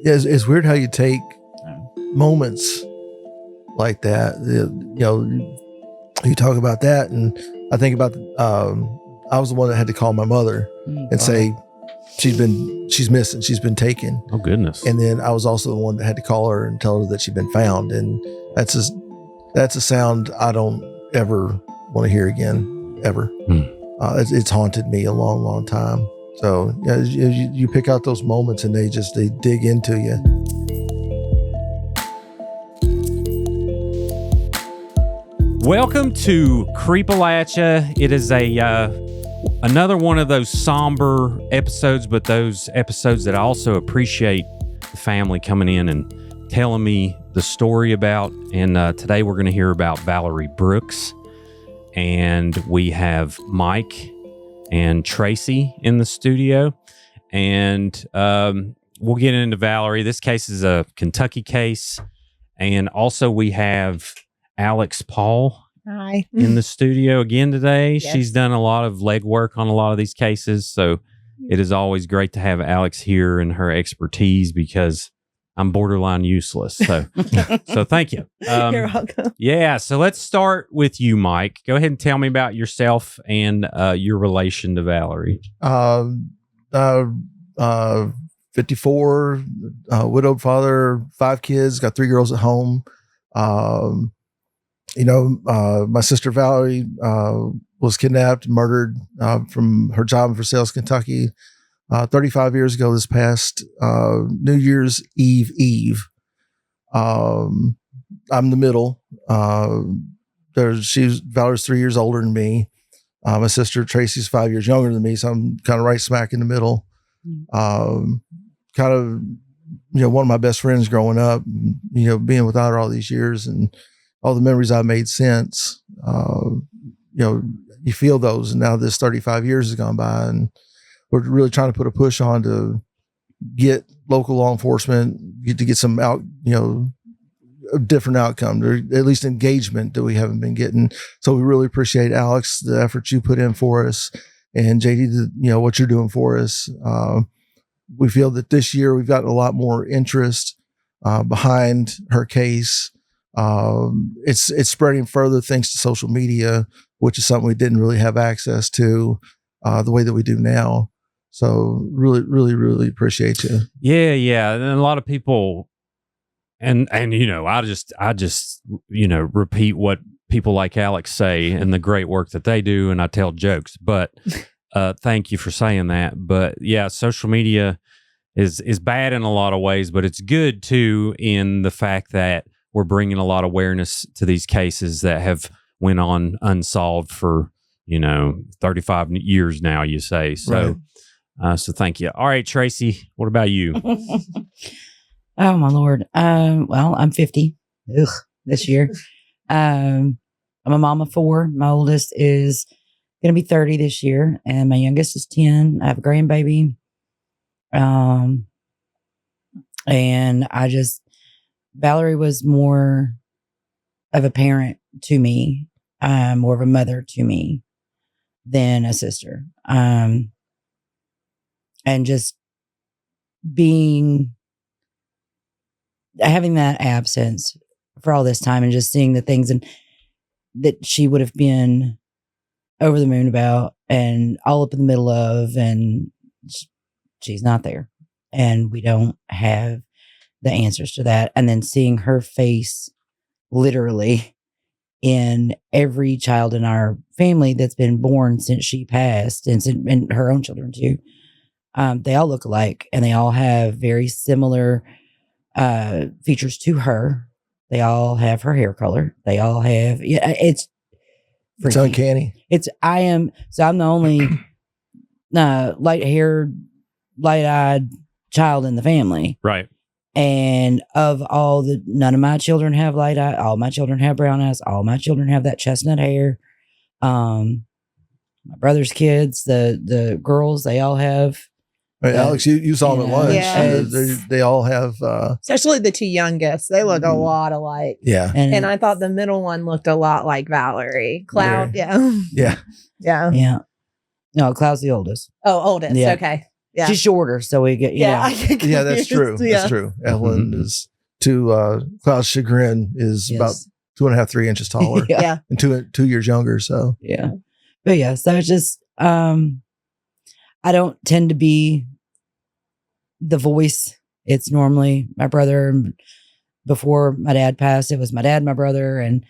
it's weird how you take moments like that. You talk about that, and I think about I was the one that had to call my mother and say she's missing, she's been taken. Oh goodness! And then I was also the one that had to call her and tell her that she'd been found. And that's a sound I don't ever want to hear again, ever. It's haunted me a long, long time. So you pick out those moments and they dig into you. Welcome to Creepalachia. It is another one of those somber episodes, but those episodes that I also appreciate the family coming in and telling me the story about. And today we're going to hear about Valeri Brooks. And we have Mike and Traci in the studio. And we'll get into Valeri. This case is a Kentucky case. And also we have Alex Paul in the studio again today. Yes. She's done a lot of legwork on a lot of these cases. So it is always great to have Alex here and her expertise because I'm borderline useless. So thank you. You're welcome. Yeah. So let's start with you, Mike. Go ahead and tell me about yourself and your relation to Valeri. 54, widowed father, 5 kids, got 3 girls at home. My sister Valeri was kidnapped, murdered from her job in Versailles, Kentucky, 35 years ago this past New Year's Eve. I'm the middle. Valeri's 3 years older than me. My sister Traci's 5 years younger than me, so I'm kind of right smack in the middle. One of my best friends growing up, being without her all these years and all the memories I've made since, you feel those. And now this 35 years has gone by and we're really trying to put a push on to get local law enforcement, to get some a different outcome, or at least engagement that we haven't been getting. So we really appreciate, Alex, the effort you put in for us, and JD, what you're doing for us. We feel that this year we've gotten a lot more interest behind her case. It's spreading further thanks to social media, which is something we didn't really have access to the way that we do now. So really, really, really appreciate you. Yeah. And a lot of people, and I just repeat what people like Alex say and the great work that they do, and I tell jokes. But thank you for saying that. But yeah, social media is bad in a lot of ways, but it's good too in the fact that we're bringing a lot of awareness to these cases that have went on unsolved for 35 years now, you say. So right. So thank you. All right, Traci, what about you? Oh my Lord. Well, I'm 50 this year. I'm a mom of 4. My oldest is going to be 30 this year, and my youngest is 10. I have a grandbaby. And Valeri was more of a parent to me, more of a mother to me than a sister. And just having that absence for all this time and just seeing the things that she would have been over the moon about and all up in the middle of, and she's not there. And we don't have the answers to that. And then seeing her face literally in every child in our family that's been born since she passed, and her own children too. They all look alike and they all have very similar features to her. They all have her hair color. They all have, it's uncanny. I'm the only light-haired, light-eyed child in the family. Right. And of none of my children have light eye. All my children have brown eyes. All my children have that chestnut hair. My brother's kids, the girls, they all have. Right, Alex, you saw them at lunch. Yeah. They all have, especially the 2 youngest. They look a lot alike. Yeah, and I thought the middle one looked a lot like Valeri. Cloud, yeah. No, Cloud's the oldest. Oh, oldest. Yeah. Okay. Yeah. She's shorter, so we get, I know. get Yeah, that's true. confused. Yeah. That's true. Ellen is to Cloud's chagrin is about 2.5, 3 inches taller Yeah. and 2 years younger. So Yeah. But yeah, so it's just, I don't tend to be the voice. It's normally my brother. Before my dad passed, it was my dad, my brother, and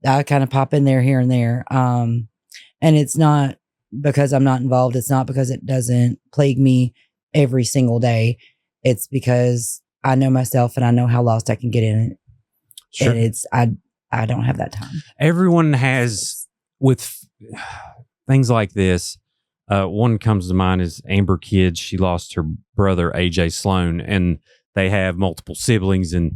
I kind of pop in there here and there. And it's not because I'm not involved. It's not because it doesn't plague me every single day. It's because I know myself and I know how lost I can get in it. Sure. And it's, I don't have that time. Everyone has, with things like this, one comes to mind is Amber Kidd. She lost her brother, AJ Sloan, and they have multiple siblings. And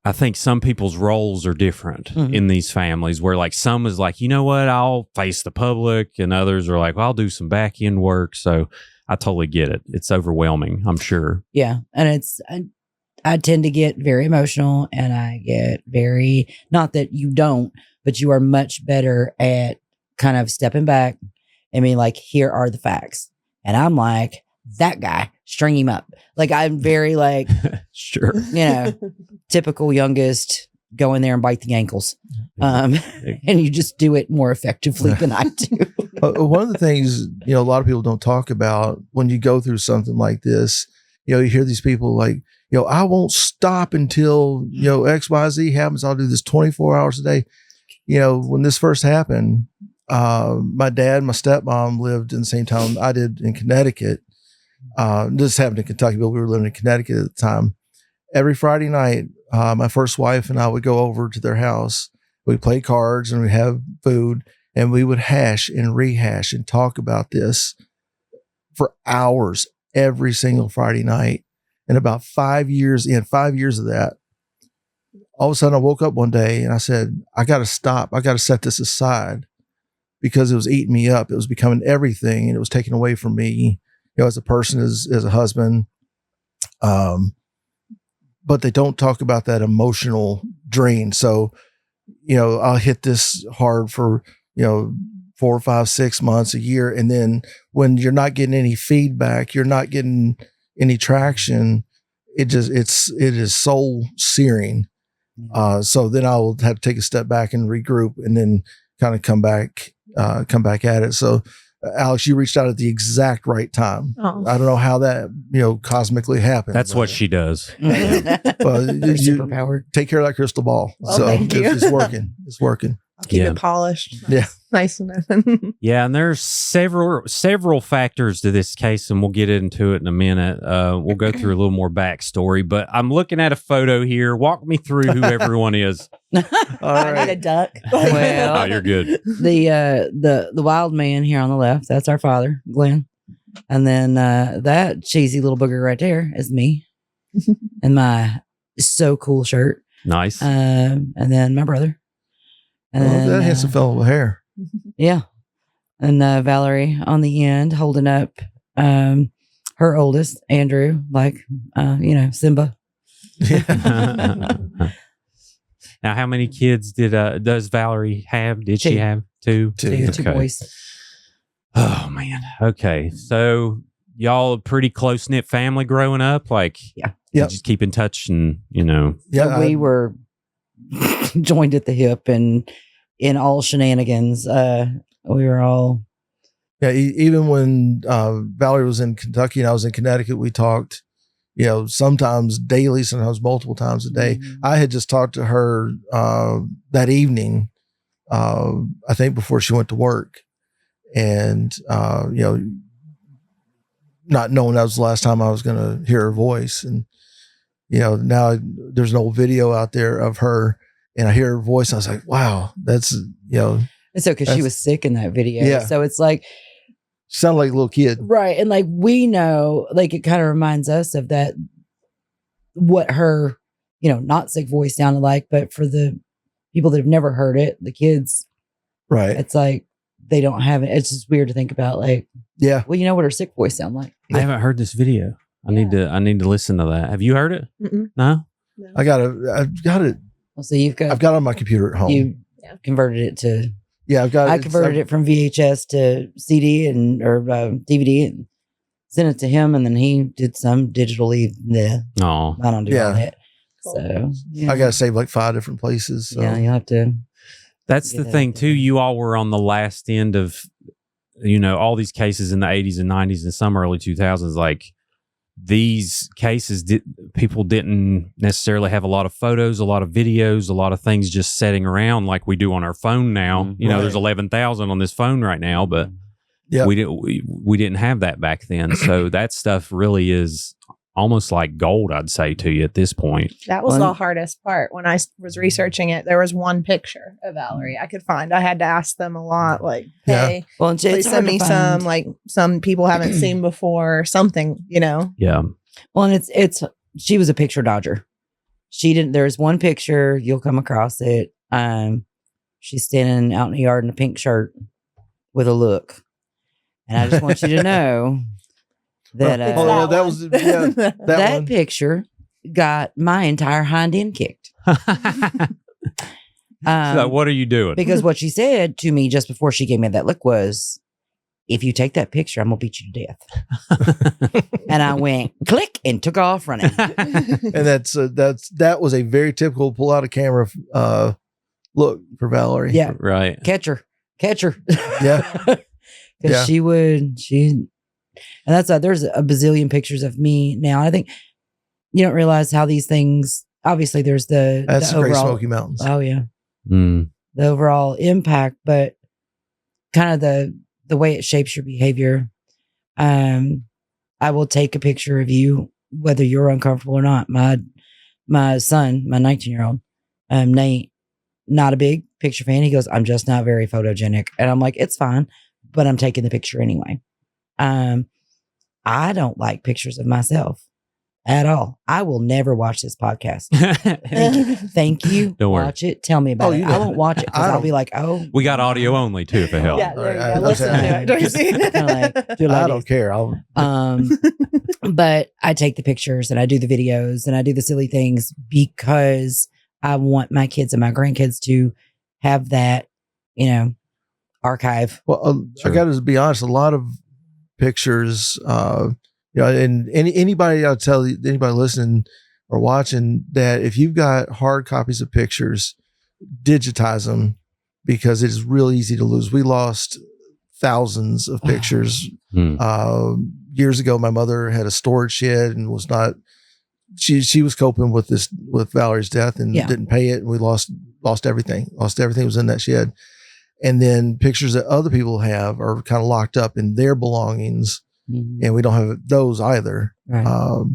I think some people's roles are different in these families, where like some is like, you know what, I'll face the public, and others are like, well, I'll do some back end work. So I totally get it. It's overwhelming, I'm sure. Yeah. And it's, I tend to get very emotional, and I get very, not that you don't, but you are much better at kind of stepping back and being like, here are the facts. And I'm like, that guy, string him up. Like, I'm very like, Sure. Typical youngest, go in there and bite the ankles. And you just do it more effectively than I do. one of the things, a lot of people don't talk about when you go through something like this, you hear these people like, I won't stop until, XYZ happens. I'll do this 24 hours a day. When this first happened, my dad and my stepmom lived in the same town I did in Connecticut. This happened in Kentucky, but we were living in Connecticut at the time. Every Friday night, my first wife and I would go over to their house. We'd play cards and we'd have food, and we would hash and rehash and talk about this for hours every single Friday night. And about 5 years of that, all of a sudden I woke up one day and I said, I got to stop. I got to set this aside, because it was eating me up. It was becoming everything, and it was taken away from me, as a person, as a husband. But they don't talk about that emotional drain. So, I'll hit this hard for, 4, 5, 6 months, a year. And then when you're not getting any feedback, you're not getting any traction, it is soul searing. So then I will have to take a step back and regroup, and then kind of come back at it. So Alex, you reached out at the exact right time. Oh. I don't know how that, cosmically happened. That's what she does. Well, you Superpower. take care of that crystal ball. Well, So thank you. it's working. It's working. I'll keep Yeah. it polished. Yeah. Nice and open. Yeah, and there's several factors to this case, and we'll get into it in a minute. We'll go through a little more backstory, but I'm looking at a photo here. Walk me through who everyone is. All I need a right. duck. Well, Oh, you're good. The wild man here on the left, that's our father, Glenn. And then that cheesy little booger right there is me and my so cool shirt. Nice. And then my brother. And Well, then, that handsome fellow with hair. yeah. And Valerie on the end holding up her oldest, Andrew, like, Simba. Yeah. Now, how many kids does Valerie have? Did she Two. have two? Two. Two Okay. boys. Oh man. Okay. So y'all a pretty close knit family growing up. Like, Yeah. Yep. just keep in touch, and Yeah. We were joined at the hip and in all shenanigans. We were all Even when Valerie was in Kentucky and I was in Connecticut, we talked, sometimes daily, sometimes multiple times a day. I had just talked to her that evening, I think before she went to work. And, not knowing that was the last time I was going to hear her voice. And, now there's an old video out there of her, and I hear her voice. And I was like, wow, that's, And so, because she was sick in that video. Yeah. So it's like, sound like a little kid. right. And like, we know, like, it kind of reminds us of that, what her, not sick voice sounded like, but for the people that have never heard it, the kids, Right. it's like, they don't have it. It's just weird to think about, like, Yeah. well, you know what her sick voice sound like. I haven't heard this video. I need to listen to that. Have you heard it? Mm-mm. No. I've got it. Well, so you've got, I've got it on my computer at home. you Yeah. converted it to, Yeah, I've got I converted it from VHS to CD or DVD. And sent it to him, and then he did some digitally. Oh, I don't do all that. Cool. So yeah. I got to save like 5 different places. So. Yeah, you have to. that's Get the it thing out too. there. You all were on the last end of, all these cases in the 80s and 90s and some early 2000s. Like these cases, people didn't necessarily have a lot of photos, a lot of videos, a lot of things just sitting around like we do on our phone now. Mhm. There's 11,000 on this phone right now, but Yeah. we didn't have that back then. So that stuff really is almost like gold, I'd say to you at this point. That was Well, the hardest part. When I was researching it, there was one picture of Valerie I could find. I had to ask them a lot, like, Yeah. hey, Well, it's please hard send to me find- some, like some people haven't seen before, or something, Yeah. Well, and it's she was a picture dodger. She didn't. There's one picture you'll come across it. She's standing out in the yard in a pink shirt with a look, and I just want you to know that It's Oh, that one. was- yeah, that one. picture got my entire hind end kicked. So what are you doing? Because what she said to me just before she gave me that look was, "If you take that picture, I'm gonna beat you to death." And I went click and took off running. And that was a very typical pull out a camera look for Valerie. Yeah, Right. catch her. Yeah. Because Yeah. and that's there's a bazillion pictures of me now. I think you don't realize how these things. Obviously, there's That's the the Great overall. Smoky Mountains. Oh yeah, Mm. the overall impact, but kind of the way it shapes your behavior. I will take a picture of you whether you're uncomfortable or not. My son, my 19-year-old, Nate, not a big picture fan. He goes, "I'm just not very photogenic," and I'm like, "It's fine," but I'm taking the picture anyway. I don't like pictures of myself at all. I will never watch this podcast. Thank you. Don't worry. Watch it. Tell me about Oh, it. you I know. won't watch it because I I'll don't- be like, "Oh, We got audio only too, if it helps. Yeah, there you All go. right, Listen to okay. it. Tracy. Kinda like, do it like I this. don't care. But I take the pictures and I do the videos and I do the silly things because I want my kids and my grandkids to have that, archive. Well, Sure. I got to be honest. A lot of pictures, and anybody, I'll tell you, anybody listening or watching, that if you've got hard copies of pictures, digitize them because it is real easy to lose. We lost thousands of pictures. Hmm. Years ago, my mother had a storage shed and was not. She was coping with Valerie's death and Yeah. didn't pay it, and we lost everything. Lost everything that was in that shed. And then pictures that other people have are kind of locked up in their belongings, and we don't have those either. Right.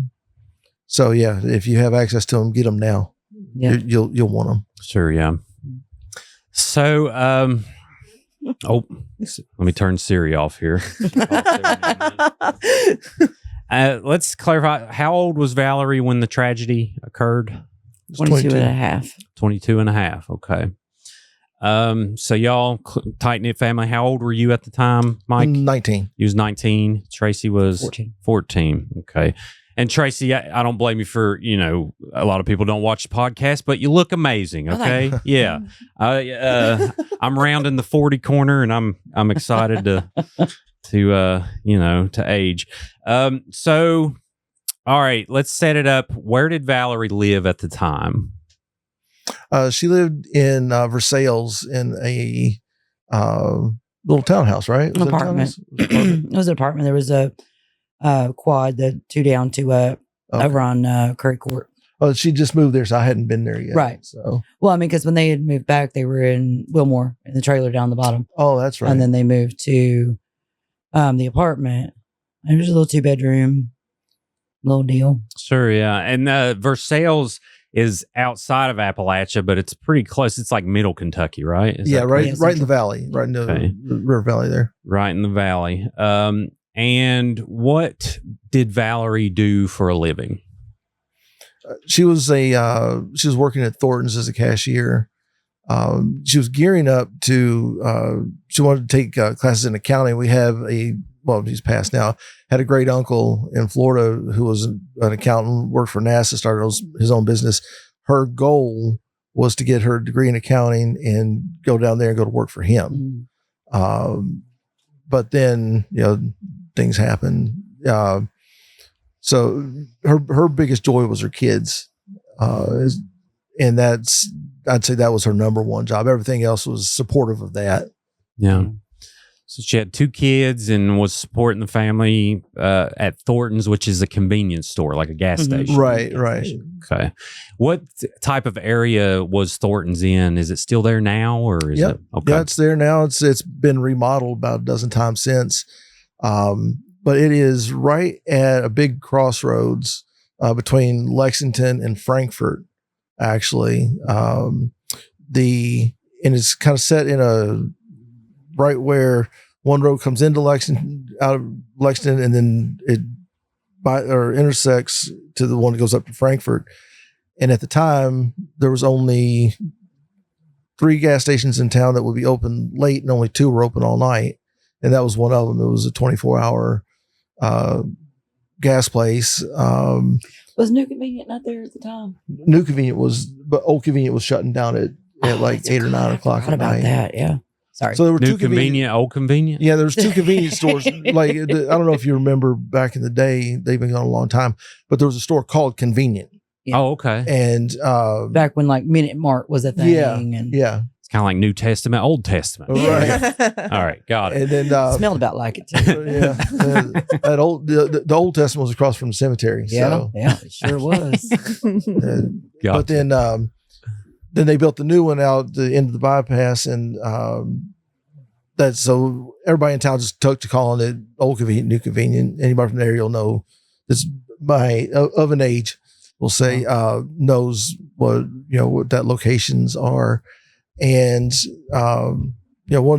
So yeah, if you have access to them, get them now. Yeah. You'll want them. Sure, yeah. So, let me turn Siri off here. Let's clarify. How old was Valerie when the tragedy occurred? 22 and a half. 22 and a half. Okay. So y'all, tight-knit family. How old were you at the time, Mike? 19. You was 19. Tracy was 14. Okay. And Tracy, I don't blame you for, a lot of people don't watch the podcast, but you look amazing. Oh, thank Okay. Yeah. I'm rounding the 40 corner and I'm excited to age. So, all right, let's set it up. Where did Valerie live at the time? She lived in Versailles in a little townhouse, right? Was it a Apartment. townhouse? Was it an apartment? It was an apartment. There was a quad, the 2 down, 2 up, Okay. over on Curry Court. Oh, she just moved there, so I hadn't been there yet. Right. So, Well, I mean, because when they had moved back, they were in Wilmore in the trailer down the bottom. oh, that's right. And then they moved to the apartment. It was a little 2-bedroom, little deal. Sure, yeah. And Versailles is outside of Appalachia, but it's pretty close. It's like middle Kentucky, right? Is yeah, that right, correct? right in the valley, right in the Okay. river valley there. right in the valley. And what did Valerie do for a living? She was working at Thornton's as a cashier. She was gearing up to. She wanted to take classes in accounting. We have he's passed now. Had a great uncle in Florida who was an accountant, worked for NASA, started his own business. Her goal was to get her degree in accounting and go down there and go to work for him. But then, things happen. So her biggest joy was her kids. And I'd say that was her number one job. Everything else was supportive of that. Yeah. So she had 2 kids and was supporting the family at Thornton's, which is a convenience store, like a gas station. Right. Okay. What type of area was Thornton's in? Is it still there now, or is it? Okay. Yeah, it's there now. It's been remodeled about a dozen times since. But it is right at a big crossroads between Lexington and Frankfort, actually. And it's kind of set in a right where one road comes into Lexington, out of Lexington, and then it intersects to the one that goes up to Frankfort. And at the time, there was only 3 gas stations in town that would be open late, and only 2 were open all night. And that was one of them. It was a 24-hour gas place. Was New Convenient not there at the time? New Convenient was, but Old Convenient was shutting down at like 8 or 9 o'clock at night. About that, yeah. Sorry. So there were New 2 convenient, old convenient. Yeah, there's 2 convenience stores. Like, I don't know if you remember back in the day, they've been gone a long time, but there was a store called Convenient. Yeah. Oh, okay. And back when like Minute Mart was a thing. Yeah, and yeah. It's kind of like New Testament, Old Testament. Right. All right, got it. And then smelled about like it too. yeah, that the Old Testament was across from the cemetery. Yeah, So, yeah, it sure was. but then they built the new one out the end of the bypass, and that's so everybody in town just took to calling it Old Convenient, New Convenient. Anybody from the area will know this of an age will say knows what that locations are. And one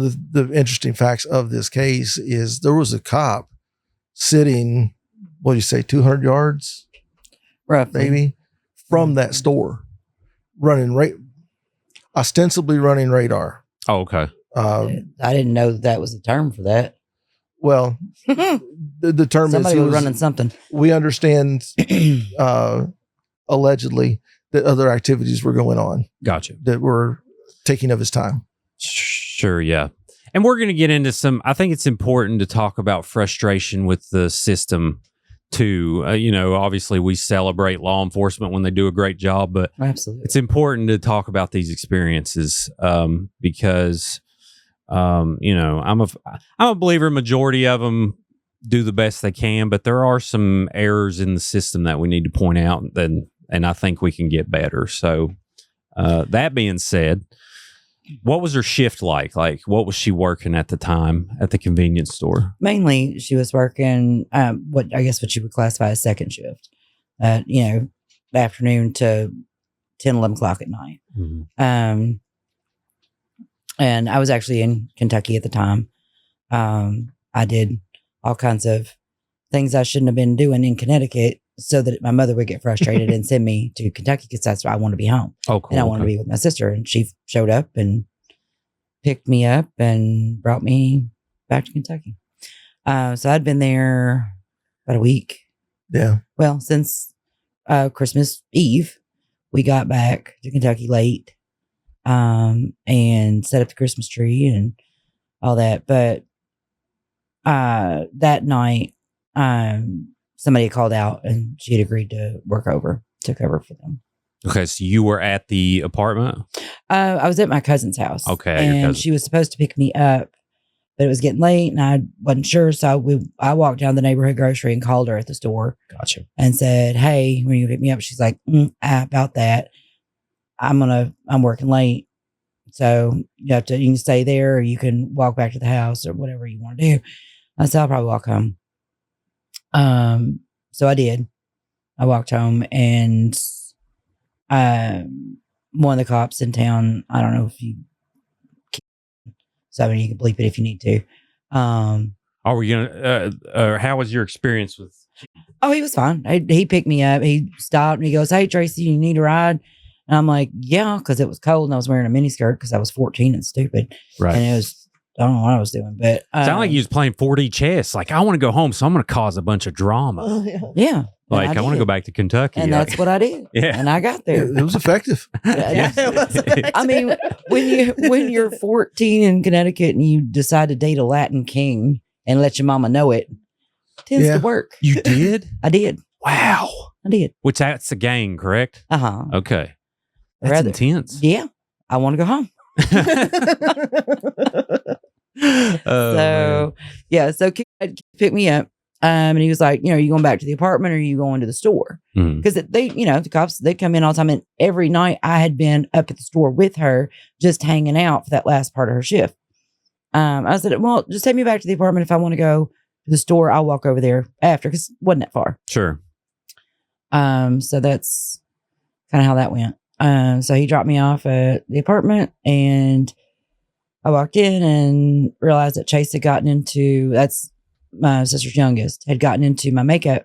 of the interesting facts of this case is there was a cop sitting, what do you say, 200 yards, roughly, maybe, from that store, ostensibly running radar. Oh, okay. I didn't know that was the term for that. Well, the term Somebody is was running something. We understand allegedly that other activities were going on. Gotcha. That were taking of his time. Sure, yeah. And we're going to get into I think it's important to talk about frustration with the system too. Obviously we celebrate law enforcement when they do a great job, but Absolutely. It's important to talk about these experiences because, I'm a believer majority of them do the best they can, but there are some errors in the system that we need to point out, and I think we can get better. So that being said, what was her shift like? Like, what was she working at the time at the convenience store? Mainly, she was working what you would classify as second shift, afternoon to 10, 11 o'clock at night. Mm-hmm. And I was actually in Kentucky at the time. I did all kinds of things I shouldn't have been doing in Connecticut so that my mother would get frustrated and send me to Kentucky because that's why I want to be home. Oh, cool. And I want to be with my sister. And she showed up and picked me up and brought me back to Kentucky. So I'd been there about a week. Yeah. Well, since Christmas Eve, we got back to Kentucky late and set up the Christmas tree and all that. But that night, somebody had called out and she had agreed to took over for them. Okay, so you were at the apartment? I was at my cousin's house. Okay, and she was supposed to pick me up, but it was getting late and I wasn't sure. So I walked down the neighborhood grocery and called her at the store. Gotcha. And said, "Hey, when you pick me up?" She's like, "About that, I'm working late, so you can stay there or you can walk back to the house or whatever you want to do." I said, "I'll probably walk home." So I did. I walked home and one of the cops in town, I don't know if you you can bleep it if you need to. Are we gonna how was your experience with Oh, he was fine. He picked me up. He stopped and he goes, "Hey Tracy, you need a ride?" And I'm like, "Yeah," because it was cold and I was wearing a miniskirt because I was 14 and stupid. Right. And it was, I don't know what I was doing, but sound like you was playing 4D chess. Like, I want to go home, so I'm going to cause a bunch of drama. Yeah. Like, I want to go back to Kentucky. And that's what I did. Yeah. And I got there. It was effective. Yeah, it was effective. I mean, when you're 14 in Connecticut and you decide to date a Latin king and let your mama know it, Tends Yeah. to work. You did? I did. Wow. I did. Which that's a gang, correct? Uh-huh. Okay. That's Rather- intense. Yeah. I want to go home. Oh, man. So yeah, so Kid picked me up. And he was like, are you going back to the apartment or are you going to the store? Mhm. Because they, the cops, they come in all the time. And every night I had been up at the store with her, just hanging out for that last part of her shift. I said, well, just take me back to the apartment. If I want to go to the store, I'll walk over there after, because it wasn't that far. Sure. So that's kind of how that went. So he dropped me off at the apartment and I walked in and realized that Chase had gotten into, that's my sister's youngest, had gotten into my makeup.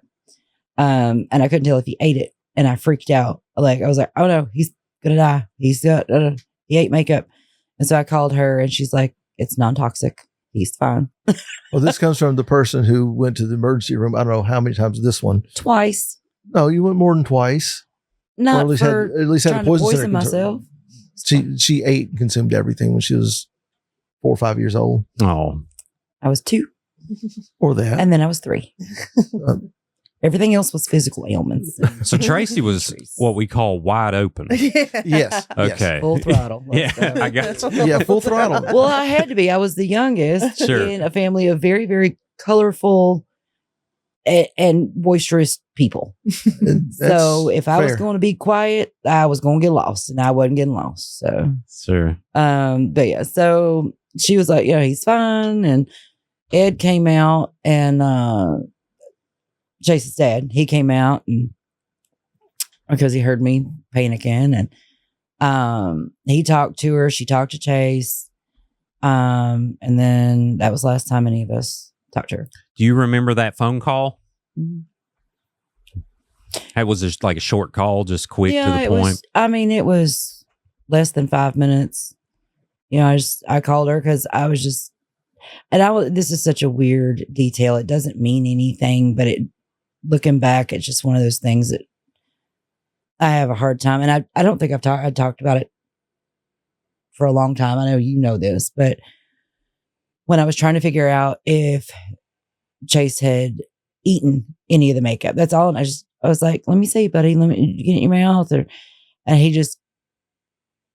And I couldn't tell if he ate it. And I freaked out. I was like, oh no, he's going to die. He ate makeup. And so I called her and she's like, it's non-toxic. He's fine. Well, this comes from the person who went to the emergency room. I don't know how many times this one. Twice. No, you went more than twice. Not at least for had a trying to poison poison center myself. She ate and consumed everything when she was 4 or 5 years old, Oh. I was 2. or that. And then I was 3. Uh, Everything else was physical ailments. So Tracy was what we call wide open. yes. Okay. Full throttle. Let's Yeah, go. I got you. Yeah, full throttle. Well, I had to be. I was the youngest Sure. in a family of very, very colorful and boisterous people. So if I was fair. going to be quiet, I was going to get lost, and I wasn't getting lost. So, Sure. but yeah, so she was like, he's fine. And Ed came out, and Chase's dad, he came out, and because he heard me panicking, and he talked to her. She talked to Chase. And then that was the last time any of us talked to her. Do you remember that phone call? Mhm. It was just like a short call, just quick to the it point. it was less than 5 minutes. I called her because I was just, this is such a weird detail. It doesn't mean anything, but looking back, it's just one of those things that I have a hard time. And I don't think I talked about it for a long time. I know you know this, but when I was trying to figure out if Chase had eaten any of the makeup, that's all. And I was like, let me see, buddy, let me get it in your mouth. And he just,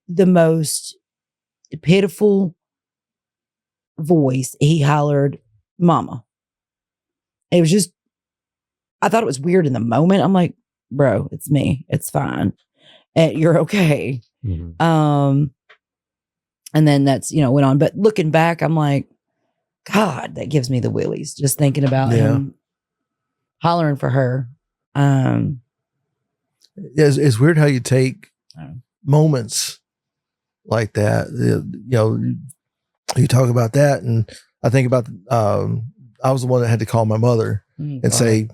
the most pitiful voice, he hollered, "Mama." It was just, I thought it was weird in the moment. I'm like, bro, it's me. It's fine. And you're okay. Mhm. And then that's, went on. But looking back, I'm like, God, that gives me the willies just thinking about him hollering for her. It's weird how you take Oh. moments like that. You talk about that, and I think about I was the one that had to call my mother and say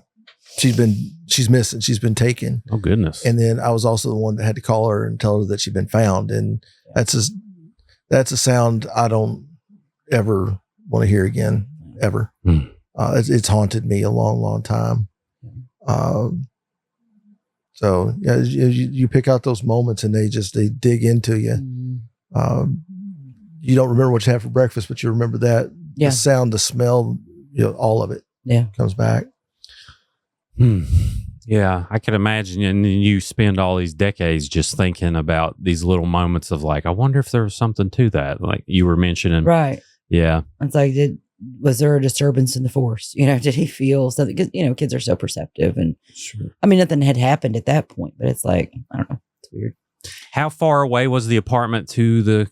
she's missing, she's been taken. Oh, goodness. And then I was also the one that had to call her and tell her that she'd been found. And that's a sound I don't ever want to hear again, ever. Hmm. It's haunted me a long, long time. So yeah, you pick out those moments and they dig into you. You don't remember what you had for breakfast, but you remember that the sound, the smell, all of it. Comes back. Yeah, I can imagine. And then you spend all these decades just thinking about these little moments of like, I wonder if there was something to that, like you were mentioning. Right. Yeah. It's like, was there a disturbance in the force? Did he feel something? Because, kids are so perceptive. And Sure. I mean, nothing had happened at that point, but it's like, I don't know. It's weird. How far away was the apartment to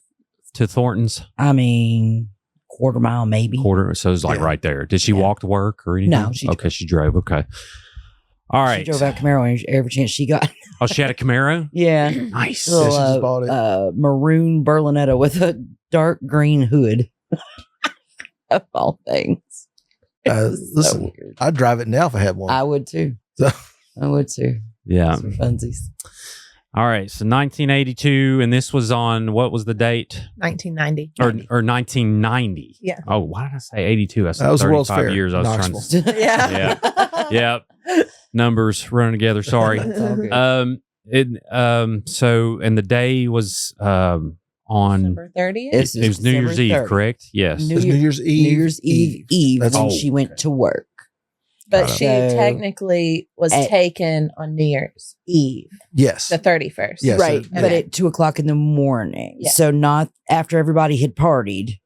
Thornton's? I mean, quarter mile, maybe. Quarter. So it was like right there. Did she walk to work or anything? No, she drove. She drove. Okay. All right. She drove out Camaro every chance she got. Oh, she had a Camaro? Yeah. Nice. Yeah, she just bought it. Maroon Berlinetta with a dark green hood. Of all things. Listen, weird. I'd drive it now if I had one. I would too. So- I would too. Yeah. Some funsies. All right. So 1982, and this was on, what was the date? 1990. Or 1990. Yeah. Oh, why did I say 82? That's That was the World's 35 Fair, years I was trying Knoxville. to. Yeah. Yeah. Numbers running together. Sorry. That's all good. So, and the day was on, December 30th. it was New Year's Eve, correct? Yes. It's New Year's Eve. New Year's Eve That's when all. she went to work. But Got she it. So- technically was At- taken on New Year's Eve, Yes. the 31st. Yes. right. But Okay. at 2:00 in the morning. Yeah. So not after everybody had partied,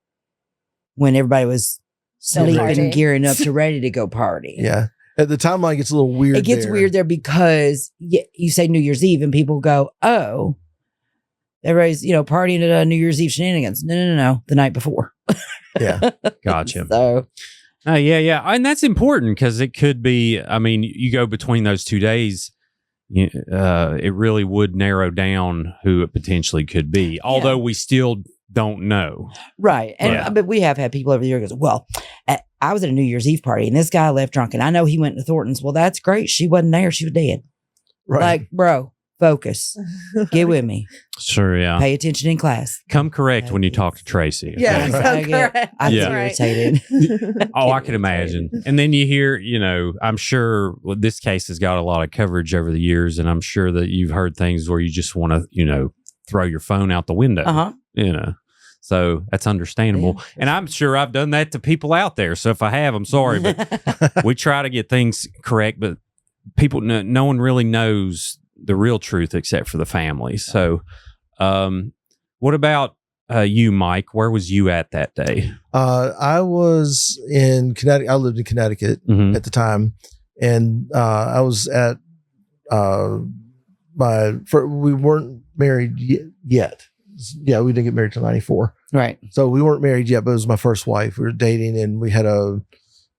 when everybody was Still sleeping partying. and gearing up to ready to go party. Yeah. The timeline gets a little weird. It gets there. weird there because you say New Year's Eve and people go, oh, everybody's, partying at New Year's Eve shenanigans. No. The night before. Yeah. Gotcha. So, Yeah. And that's important because it could be, I mean, you go between those 2 days, it really would narrow down who it potentially could be, although we still don't know. right. And Yeah. but we have had people over the years go, well, I was at a New Year's Eve party and this guy left drunk and I know he went to Thornton's. Well, that's great. She wasn't there. She was dead. Right. Like, bro, focus. Get with me. Sure. Yeah. Pay attention in class. Come correct when you talk to Tracy. Yeah, Okay. so I get- correct. I Yeah. get irritated. Oh, I can imagine. And then you hear, I'm sure this case has got a lot of coverage over the years, and I'm sure that you've heard things where you just want to, throw your phone out the window. Uh-huh. So that's understandable. Yeah. And I'm sure I've done that to people out there. So if I have, I'm sorry, but we try to get things correct, but people, no one really knows the real truth except for the family. So, what about you, Mike? Where was you at that day? I was in Connecticut. I lived in Connecticut Mhm. at the time, and I was at we weren't married yet. Yeah, we didn't get married till 94. Right. So we weren't married yet, but it was my first wife. We were dating, and we had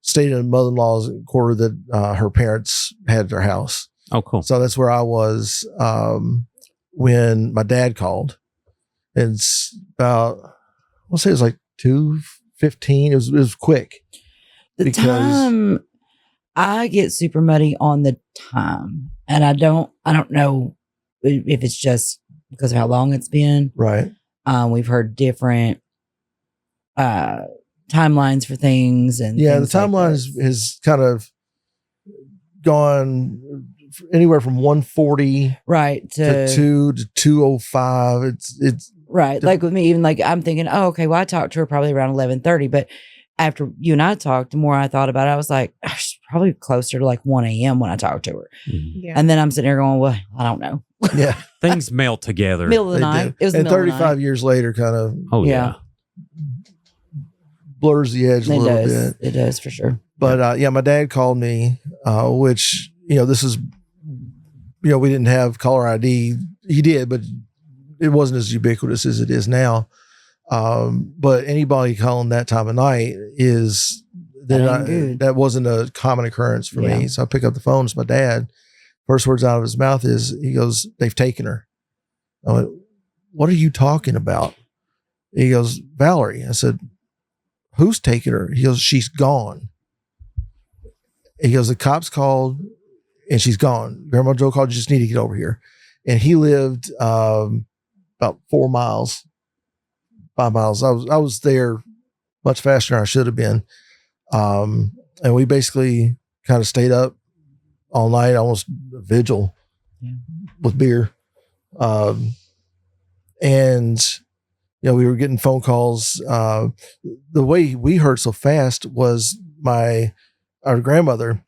stayed in a mother-in-law's quarter that her parents had their house. Oh, cool. So that's where I was when my dad called. And it's about, I'll say it was like 2:15. It was quick. The Because- time I get super muddy on the time, and I don't know if it's just because of how long it's been. Right. We've heard different timelines for things, and Yeah, the things like timeline this. is kind of gone anywhere from 140 right to 2 to 205. It's right. Like with me, even like I'm thinking, oh, okay, well, I talked to her probably around 11:30, but after you and I talked, the more I thought about it, I was like, she's probably closer to like 1 a.m. when I talked to her. Mhm. Yeah. And then I'm sitting here going, well, I don't know. yeah. Things melt together. Middle of the They night. do. It was the And middle of the 35 night. years later kind of Oh, Yeah. yeah. blurs the edge a It little does. bit. It does for sure. But yeah, my dad called me, which, this is, we didn't have caller ID. He did, but it wasn't as ubiquitous as it is now. But anybody calling that time of night That ain't good. that wasn't a common occurrence for Yeah. me. So I pick up the phone. It's my dad. First words out of his mouth he goes, "They've taken her." I went, "What are you talking about?" He goes, "Valerie." I said, "Who's taking her?" He goes, "She's gone." He goes, "The cops called and she's gone. Grandma Joe called, you just need to get over here." And he lived about 4 miles, 5 miles. I was there much faster than I should have been. And we basically kind of stayed up all night, almost a vigil with beer. And we were getting phone calls. The way we heard so fast was our grandmother,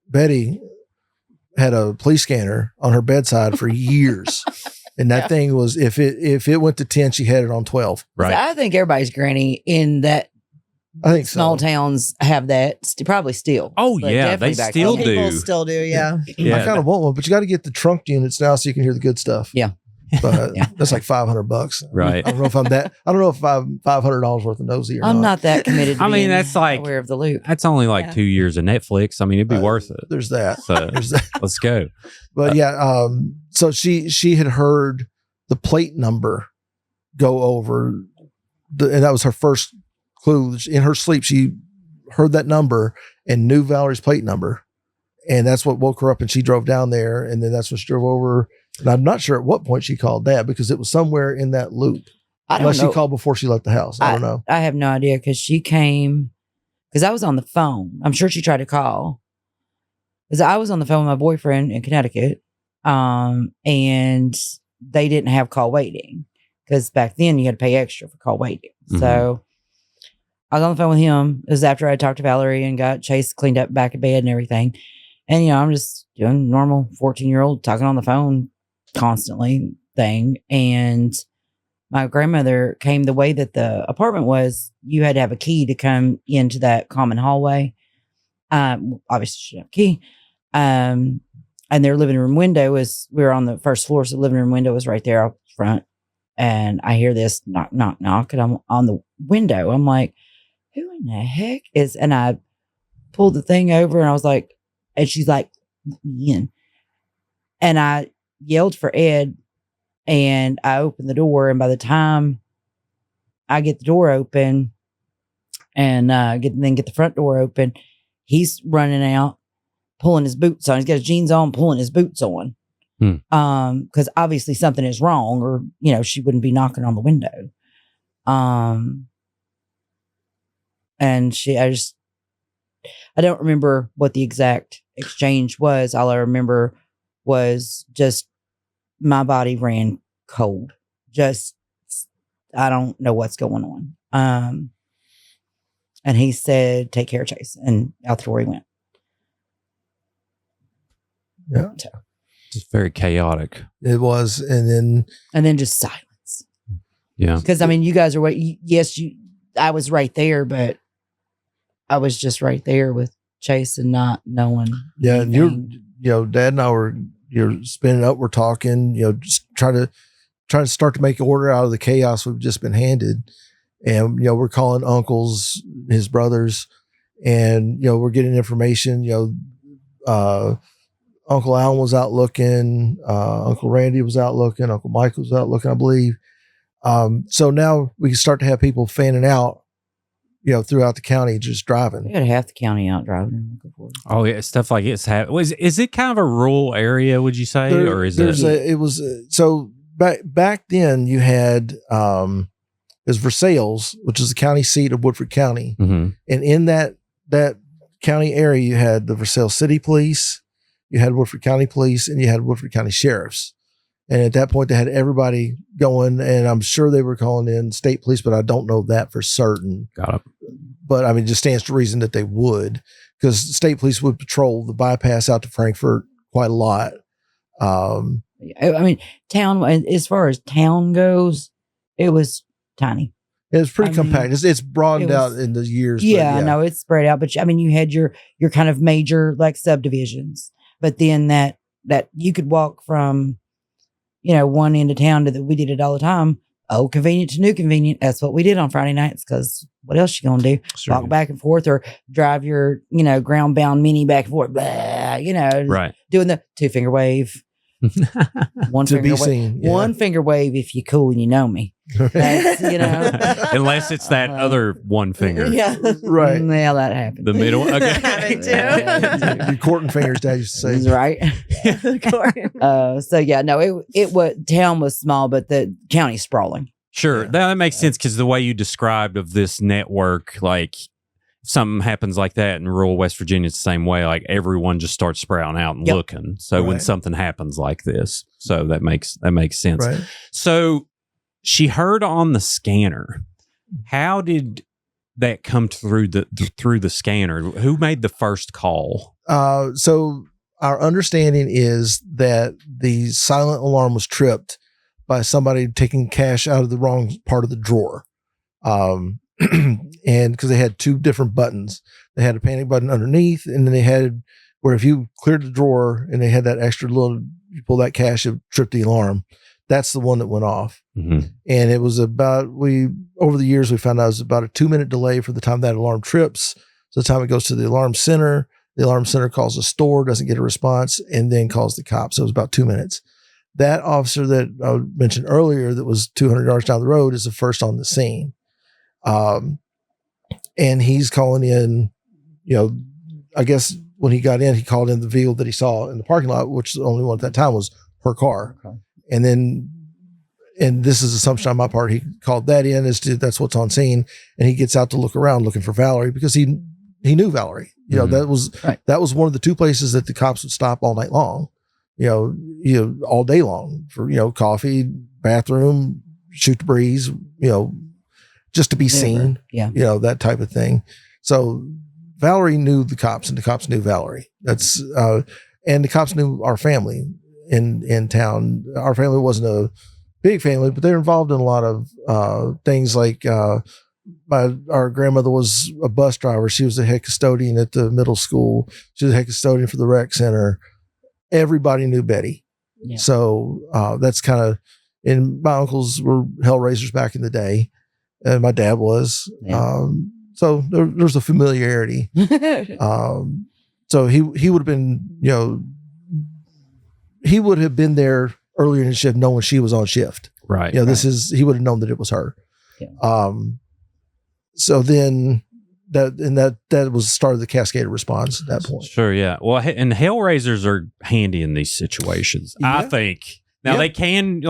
Betty, had a police scanner on her bedside for years. And that thing was, if it went to 10, she had it on 12. Right. So I think everybody's granny in that I think small so. towns have that. Probably still. Oh, But yeah. definitely They back still then. do. People still do, yeah. Yeah. I kind of want one, but you got to get the trunk units now so you can hear the good stuff. Yeah. But Yeah. that's like $500. Right. I don't know if I'm $500 worth of nosy or I'm not. not that committed to I mean, being that's like- aware of the loop. That's only like Yeah. 2 years of Netflix. I mean, it'd be worth it. There's that. So There's that. let's go. But yeah, so she had heard the plate number go over, and that was her first clue. In her sleep, she heard that number and knew Valerie's plate number, and that's what woke her up. And she drove down there, and then that's when she drove over. And I'm not sure at what point she called Dad, because it was somewhere in that loop. I don't Unless know. she called before she left the house. I don't know. I have no idea because she came because I was on the phone. I'm sure she tried to call because I was on the phone with my boyfriend in Connecticut, and they didn't have call waiting because back then you had to pay extra for call waiting. Mhm. So I was on the phone with him. It was after I talked to Valerie and got Chase cleaned up back in bed and everything. And, you know, I'm just doing normal 14-year-old talking on the phone constantly thing. And my grandmother came the way that the apartment was. You had to have a key to come into that common hallway. Obviously, she didn't have a key. And their living room window we were on the first floor. So the living room window was right there up front. And I hear this knock, knock, knock. And I'm on the window. I'm like, who in the heck is, and I pulled the thing over and I was like, and she's like, let me in. And I yelled for Ed and I opened the door. And by the time I get the door open and get the front door open, he's running out, pulling his boots on. He's got his jeans on, pulling his boots on. Because obviously something is wrong, or, you know, she wouldn't be knocking on the window. And I don't remember what the exact exchange was. All I remember was just my body ran cold. Just, I don't know what's going on. And he said, take care, Chase. And out the door he went. Yeah. So, Just very chaotic. It was. And then just silence. Yeah. Because, I mean, you guys are, I was right there, but I was just right there with Chase and not knowing. yeah, and Dad and I you're spinning up, we're talking, just trying to start to make order out of the chaos we've just been handed. And, we're calling uncles, his brothers, and, we're getting information, Uncle Alan was out looking, Uncle Randy was out looking, Uncle Mike was out looking, I believe. So now we can start to have people fanning out, throughout the county, just driving. We got half the county out driving. Oh yeah, stuff like it's is it kind of a rural area? Would you say, or is it? So back then you had it was Versailles, which is the county seat of Woodford County, Mm-hmm. and in that county area you had the Versailles City Police, you had Woodford County Police, and you had Woodford County Sheriffs. And at that point, they had everybody going, and I'm sure they were calling in state police, but I don't know that for certain. Got it. But I mean, it just stands to reason that they would, because state police would patrol the bypass out to Frankfurt quite a lot. I mean, town, as far as town goes, it was tiny. It was pretty compact. It's broadened out in the years. Yeah, no, it's spread out. But I mean, you had your kind of major like subdivisions, but then that you could walk from, one end of town we did it all the time. Old convenient to new convenient. That's what we did on Friday nights. Because what else you gonna do? Sure. Walk back and forth, or drive your, ground bound mini back and forth. Blah, Right. Doing the 2-finger wave. One To finger be wave. seen. Yeah. One finger wave if you're cool and you know me. That's, Unless it's that other one finger. Yeah. Right. Yeah, that happened. The middle. Okay. Me too. Your court and fingers, Dad used to say. That's right. So yeah, no, it was, town was small, but the county sprawling. Sure. Yeah. That makes sense, because the way you described of this network, like if something happens like that in rural West Virginia, it's the same way. Like everyone just starts sprouting out and looking. So when Right. something happens like this, so that makes sense. Right. So she heard on the scanner. How did that come through the scanner? Who made the first call? So our understanding is that the silent alarm was tripped by somebody taking cash out of the wrong part of the drawer. And because they had two different buttons, they had a panic button underneath, and then they had where if you cleared the drawer and they had that extra little, you pull that cash, it tripped the alarm. That's the one that went off. Mm-hmm. And it was over the years, we found out it was about a 2-minute delay for the time that alarm trips. So the time it goes to the alarm center calls the store, doesn't get a response, and then calls the cops. So it was about 2 minutes. That officer that I mentioned earlier that was 200 yards down the road is the first on the scene. And he's calling in, I guess when he got in, he called in the vehicle that he saw in the parking lot, which the only one at that time was her car. Okay. And this is assumption on my part, he called that in as to that's what's on scene. And he gets out to look around looking for Valerie because he knew Valerie. Mm-hmm. That was one of the two places that the cops would stop all night long, all day long for, coffee, bathroom, shoot the breeze, just to be seen. Yeah. That type of thing. So Valerie knew the cops, and the cops knew Valerie. That's and the cops knew our family in town. Our family wasn't a big family, but they're involved in a lot of things like our grandmother was a bus driver. She was the head custodian at the middle school. She was the head custodian for the rec center. Everybody knew Betty. Yeah. So that's kind of, and my uncles were hellraisers back in the day, and my dad was. Yeah. So there's a familiarity. So he would have been, he would have been there earlier in the shift, knowing she was on shift. Right. He would have known that it was her. Yeah. So then that was the start of the cascaded response at that point. Sure. Yeah. Well, and Hellraisers are handy in these situations, I Yeah. think. Now Yeah. they can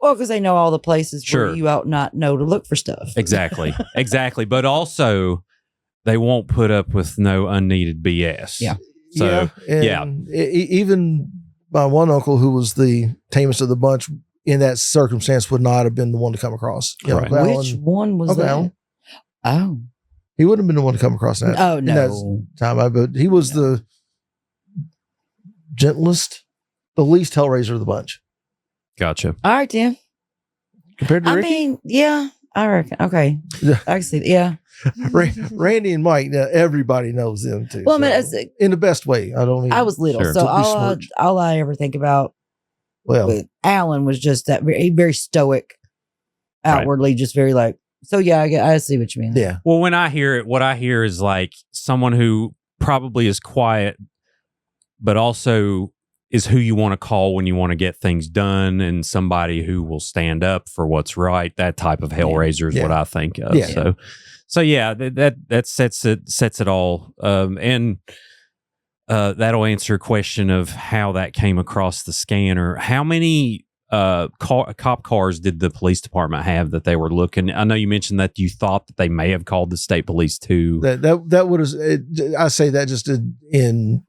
Well, because they know all the places Sure. where you ought not know to look for stuff. exactly. But also they won't put up with no unneeded BS. Yeah. So even my one uncle, who was the tamest of the bunch in that circumstance, would not have been the one to come across. Right. Uncle Alan, Which one was Uncle that? Alan. Oh. He wouldn't have been the one to come across that. Oh, in no. that time, but he was the gentlest, the least hellraiser of the bunch Gotcha. All right, Tim. compared to I Ricky. mean, yeah, I reckon. Okay. Yeah. I can see. Yeah. Randy and Mike, now everybody knows them too. Well, I mean, so, in the best way. I don't mean. I was little, Sure. so Don't be smirched. all I ever think about well. with Alan was just that very stoic, Right. outwardly, just very like. So yeah, I see what you mean. Yeah. Well, when I hear it, what I hear is like someone who probably is quiet, but also is who you want to call when you want to get things done, and somebody who will stand up for what's right. That type of Hellraiser is Yeah. what I think of. Yeah. So yeah, that sets it all, and that'll answer a question of how that came across the scanner. How many cop cars did the police department have that they were looking? I know you mentioned that you thought that they may have called the state police too. That would have. I say that just in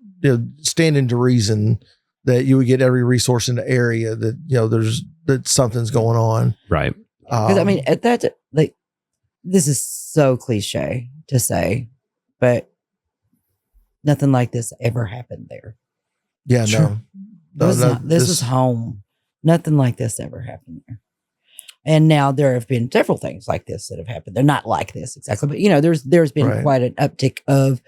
standing to reason that you would get every resource in the area that that something's going on. Right. Because I mean, at that, like, this is so cliche to say, but nothing like this ever happened there. Yeah, Sure. no. This is home. Nothing like this ever happened there. And now there have been several things like this that have happened. They're not like this exactly, but there's been Right. quite an uptick of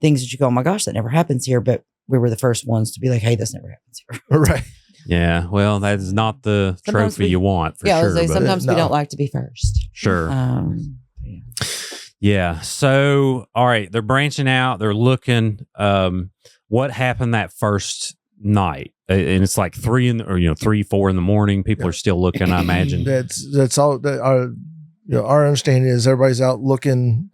things that you go, oh my gosh, that never happens here. But we were the first ones to be like, hey, this never happens here. right. Yeah. Well, that is not the Sometimes trophy we- you want for yeah, I sure. was like, but- sometimes we No. don't like to be first. Sure. Yeah. Yeah. So, all right, they're branching out. They're looking. What happened that first night? And it's like 3, 4 in the morning. People Yeah. are still looking. I imagine. That's all. That our understanding is everybody's out looking,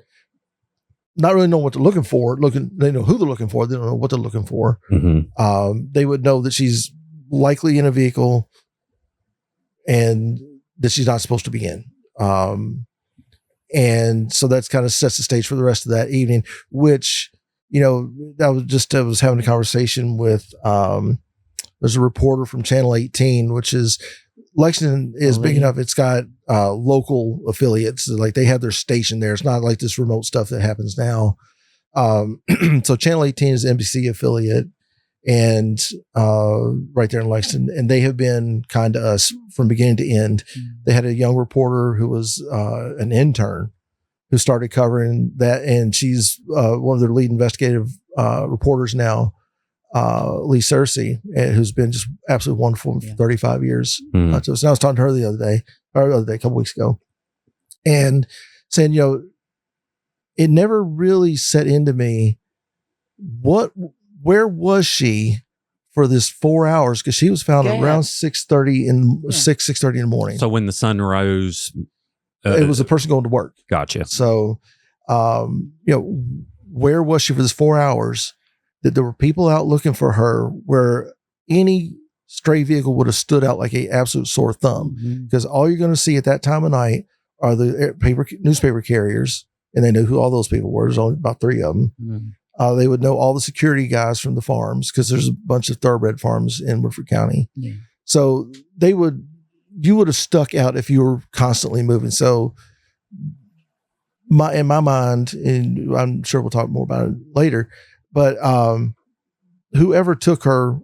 not really knowing what they're looking for. They know who they're looking for. They don't know what they're looking for. Mhm. They would know that she's likely in a vehicle, and that she's not supposed to be in. And so that's kind of sets the stage for the rest of that evening, which, I was having a conversation with, there's a reporter from Channel 18, which is Lexington is big enough. It's got local affiliates. Like they have their station there. It's not like this remote stuff that happens now. So Channel 18 is the NBC affiliate, and right there in Lexington, and they have been kind to us from beginning to end. They had a young reporter who was an intern who started covering that, and she's one of their lead investigative reporters now, Lee Cersei, who's been just absolutely wonderful for 35 years. Mhm. So I was talking to her the other day, a couple weeks ago, and saying, it never really set into me where was she for this 4 hours? Because she was found Yeah. around 6:30 in Yeah. 6:30 in the morning. So when the sun rose, It was a person going to work. gotcha. So, where was she for this 4 hours? That there were people out looking for her, where any stray vehicle would have stood out like a absolute sore thumb. Mhm. Because all you're going to see at that time of night are the newspaper carriers, and they knew who all those people were. There's only about 3 of them. Mhm. They would know all the security guys from the farms, because there's a bunch of thoroughbred farms in Woodford County. Yeah. So you would have stuck out if you were constantly moving. So in my mind, and I'm sure we'll talk more about it later, but whoever took her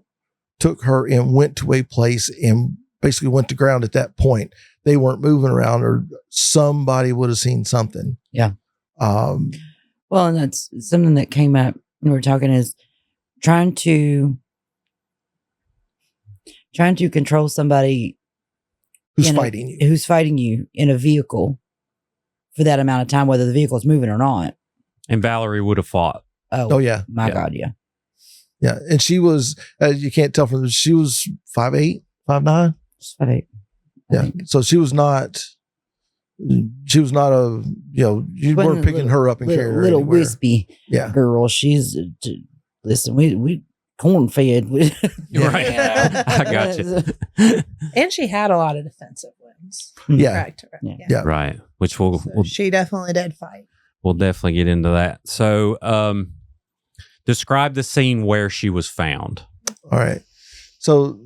and went to a place and basically went to ground at that point. They weren't moving around, or somebody would have seen something. Yeah. Well, and that's something that came up when we were talking, is trying to control somebody who's fighting you in a vehicle for that amount of time, whether the vehicle is moving or not. And Valerie would have fought. Oh yeah. My God. Yeah. Yeah. And she was, you can't tell from she was 5'8", 5'9". 5'8". Yeah. So she was not a, you weren't picking her up and carrying her little anywhere. wispy Yeah. girl. She's, listen, we corn fed. Right. I got you. And she had a lot of defensive wounds. Yeah. Correct. Yeah. Right. Which we'll she definitely did fight. We'll definitely get into that. So, describe the scene where she was found. All right. So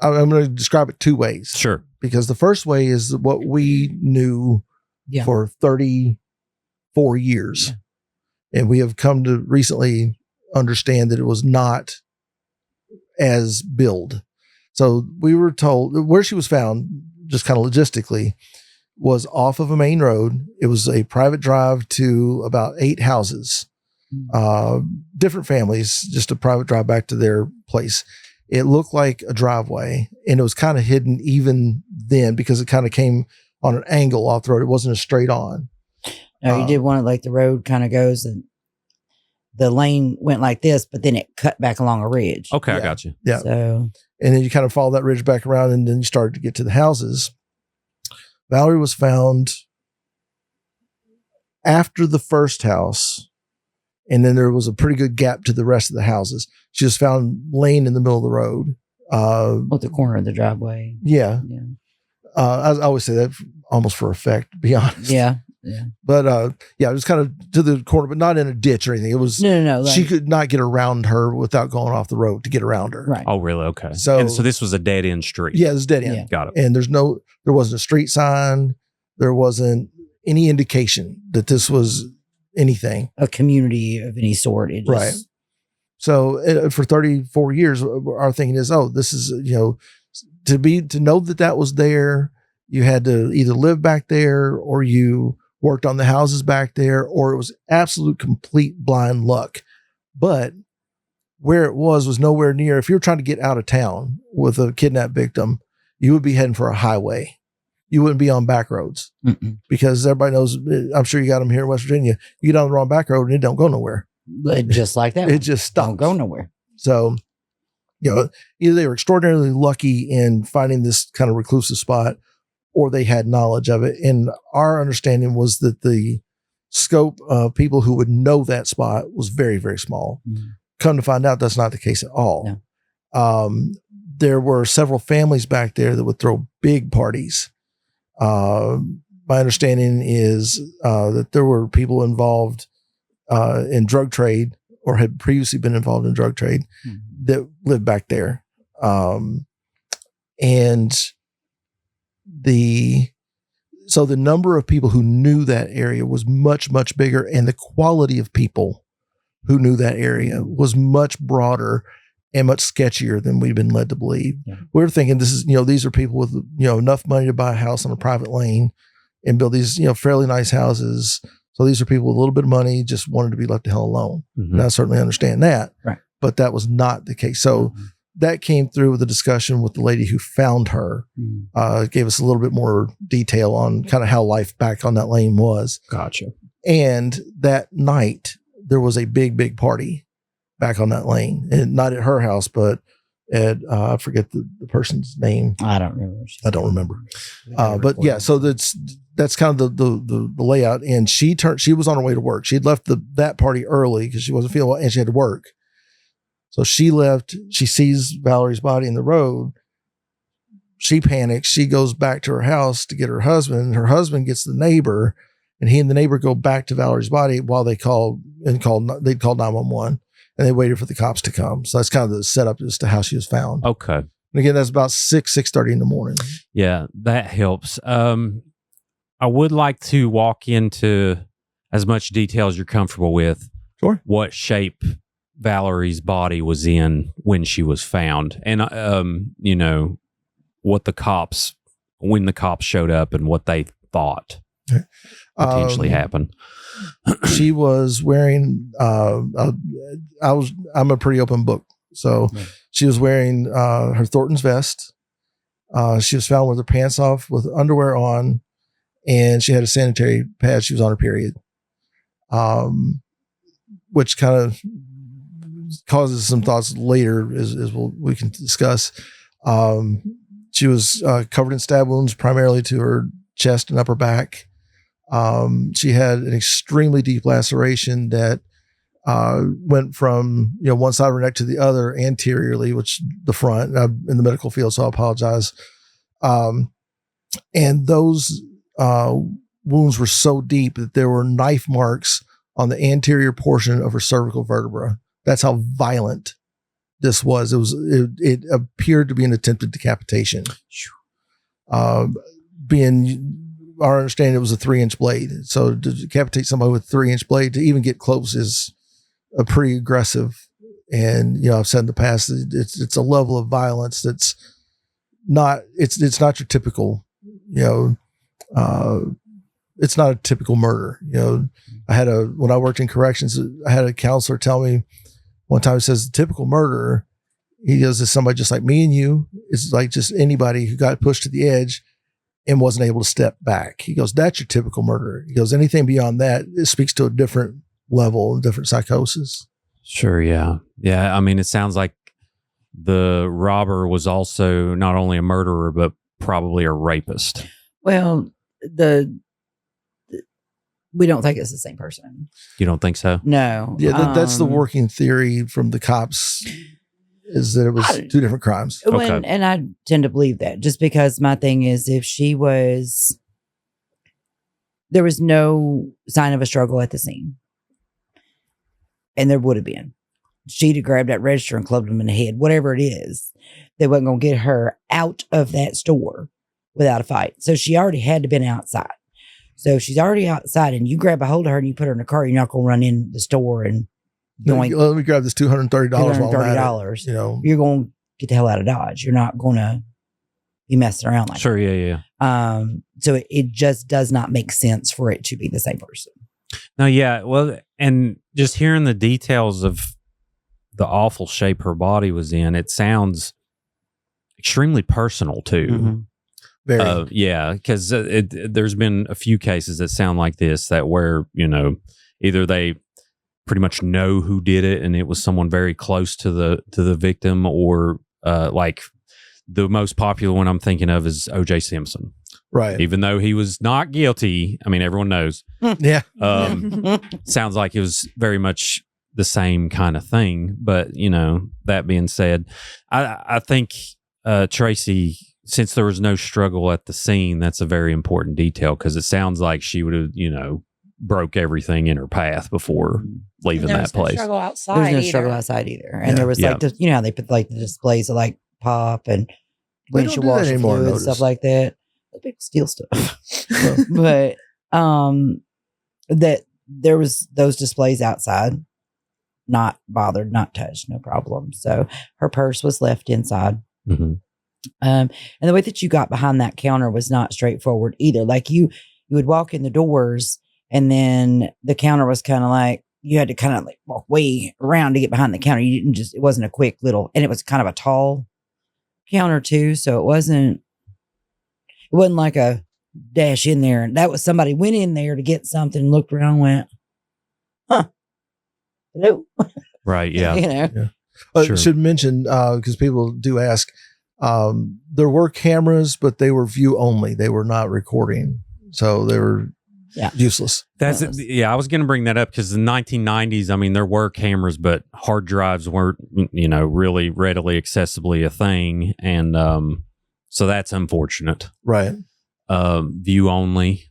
I'm going to describe it two ways. Sure. Because the first way is what we knew for 34 years. Yeah. And we have come to recently understand that it was not as billed. So we were told where she was found, just kind of logistically, was off of a main road. It was a private drive to about 8 houses, different families, just a private drive back to their place. It looked like a driveway, and it was kind of hidden even then because it kind of came on an angle off the road. It wasn't a straight on. No, you did want it like the road kind of goes, and the lane went like this, but then it cut back along a ridge. Okay, I got you. Yeah. So, and then you kind of follow that ridge back around, and then you started to get to the houses. Valerie was found after the first house, and then there was a pretty good gap to the rest of the houses. She was found laying in the middle of the road. at the corner of the driveway. Yeah. Yeah. I always say that almost for effect, to be honest. Yeah. Yeah. But yeah, it was kind of to the corner, but not in a ditch or anything. It was No. she could not get around her without going off the road to get around her. Right. Oh, really? Okay. So- and so this was a dead end street. Yeah, it was dead end. Yeah. Got it. And there wasn't a street sign. There wasn't any indication that this was anything. A community of any sort. It just, Right. So for 34 years, our thinking is, this is, to know that was there, you had to either live back there or you worked on the houses back there, or it was absolute complete blind luck. But where it was nowhere near. If you were trying to get out of town with a kidnapped victim, you would be heading for a highway. You wouldn't be on back roads. Mm-mm. Because everybody knows, I'm sure you got them here in West Virginia. You get on the wrong back road and it don't go nowhere. But just like that. It just stops. Don't go nowhere. So, either they were extraordinarily lucky in finding this kind of reclusive spot, or they had knowledge of it. And our understanding was that the scope of people who would know that spot was very, very small. Mm-hmm. Come to find out, that's not the case at all. No. There were several families back there that would throw big parties. My understanding is that there were people involved in drug trade, or had previously been involved in drug trade, that lived back there. So the number of people who knew that area was much, much bigger, and the quality of people who knew that area was much broader and much sketchier than we've been led to believe. Yeah. We're thinking this is, these are people with, enough money to buy a house on a private lane and build these, fairly nice houses. So these are people with a little bit of money, just wanted to be left the hell alone. Mm-hmm. And I certainly understand that, right. But that was not the case. So that came through with the discussion with the lady who found her. Gave us a little bit more detail on kind of how life back on that lane was. Gotcha. And that night there was a big, big party back on that lane, and not at her house, but at, I forget the person's name. I don't remember. But yeah, so that's kind of the layout. And she was on her way to work. She had left that party early because she wasn't feeling well and she had to work. So she left, she sees Valerie's body in the road. She panics. She goes back to her house to get her husband. Her husband gets the neighbor, and he and the neighbor go back to Valerie's body while they'd called 911, and they waited for the cops to come. So that's kind of the setup as to how she was found. Okay. And again, that's about 6:30 in the morning. Yeah, that helps. I would like to walk into as much detail as you're comfortable with. Sure. What shape Valerie's body was in when she was found, and what the cops, when the cops showed up, and what they thought potentially happened. She was wearing. I'm a pretty open book, so she was wearing her Thornton's vest. She was found with her pants off, with underwear on, and she had a sanitary pad. She was on her period, which kind of causes some thoughts later, as we can discuss. She was covered in stab wounds, primarily to her chest and upper back. She had an extremely deep laceration that went from one side of her neck to the other anteriorly, which the front. I'm in the medical field, so I apologize. And those wounds were so deep that there were knife marks on the anterior portion of her cervical vertebra. That's how violent this was. It appeared to be an attempted decapitation. Being our understanding, it was a 3-inch blade. So to decapitate somebody with a 3-inch blade, to even get close, is a pretty aggressive. And I've said in the past, it's a level of violence that's not. It's not your typical. It's not a typical murder. When I worked in corrections, I had a counselor tell me one time, he says, the typical murderer, he goes, is somebody just like me and you. It's like just anybody who got pushed to the edge and wasn't able to step back. He goes, that's your typical murderer. He goes, anything beyond that, it speaks to a different level, different psychosis. Sure. Yeah. Yeah. I mean, it sounds like the robber was also not only a murderer, but probably a rapist. Well, we don't think it's the same person. You don't think so? No. Yeah, that's the working theory from the cops, is that it was 2 different crimes. And I tend to believe that, just because my thing is, if there was no sign of a struggle at the scene, and there would have been, she'd have grabbed that register and clubbed him in the head, whatever it is, they wasn't going to get her out of that store without a fight. So she already had to been outside. So if she's already outside and you grab a hold of her and you put her in a car, you're not going to run in the store and let me grab this $230. $230. You're going to get the hell out of Dodge. You're not going to be messing around like that. Sure. Yeah. So it just does not make sense for it to be the same person. No. Yeah. Well, and just hearing the details of the awful shape her body was in, it sounds extremely personal too. Mm-hmm. Very. Yeah, because there's been a few cases that sound like this, that where either they pretty much know who did it and it was someone very close to the victim, or like the most popular one I'm thinking of is O.J. Simpson. Right. Even though he was not guilty, I mean, everyone knows. Yeah. Sounds like it was very much the same kind of thing. But that being said, I think Traci, since there was no struggle at the scene, that's a very important detail, because it sounds like she would have, broke everything in her path before leaving that place. Struggle outside. There's no struggle outside either. And there was like how they put like the displays of like pop and windshield washer fluid and stuff like that. The big steel stuff. But that there was those displays outside, not bothered, not touched, no problem. So her purse was left inside. Mm-hmm. And the way that you got behind that counter was not straightforward either. Like you would walk in the doors, and then the counter was kind of like, you had to kind of like walk way around to get behind the counter. You didn't it wasn't a quick little, and it was kind of a tall counter too. So it wasn't like a dash in there. And that was somebody went in there to get something, looked around, and went, hello. Right. Yeah. Yeah. Sure. Should mention, because people do ask, there were cameras, but they were view only. They were not recording. So they were useless. That's it. Yeah, I was going to bring that up, because in the 1990s, I mean, there were cameras, but hard drives weren't, really readily accessibly a thing. And so that's unfortunate. Right. View only,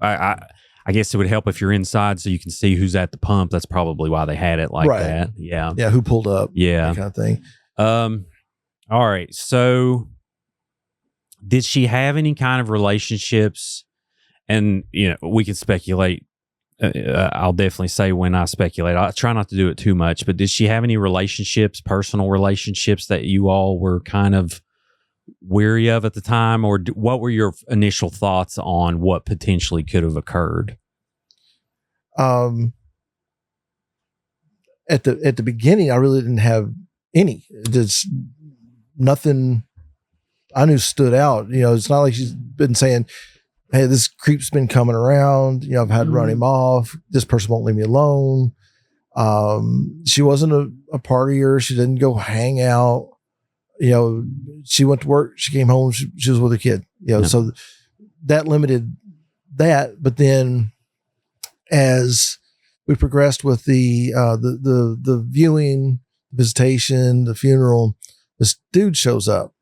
I guess it would help if you're inside so you can see who's at the pump. That's probably why they had it like that. Yeah. Yeah. Who pulled up? Yeah. That kind of thing. All right. So did she have any kind of relationships And, we can speculate. I'll definitely say when I speculate, I try not to do it too much, but did she have any personal relationships that you all were kind of weary of at the time? Or what were your initial thoughts on what potentially could have occurred? At the beginning, I really didn't have any. Just nothing I knew stood out. It's not like she's been saying, hey, this creep's been coming around. I've had to run him off. This person won't leave me alone. She wasn't a partier. She didn't go hang out. She went to work. She came home. She was with a kid. So that limited that. But then, as we progressed with the viewing, visitation, the funeral, this dude shows up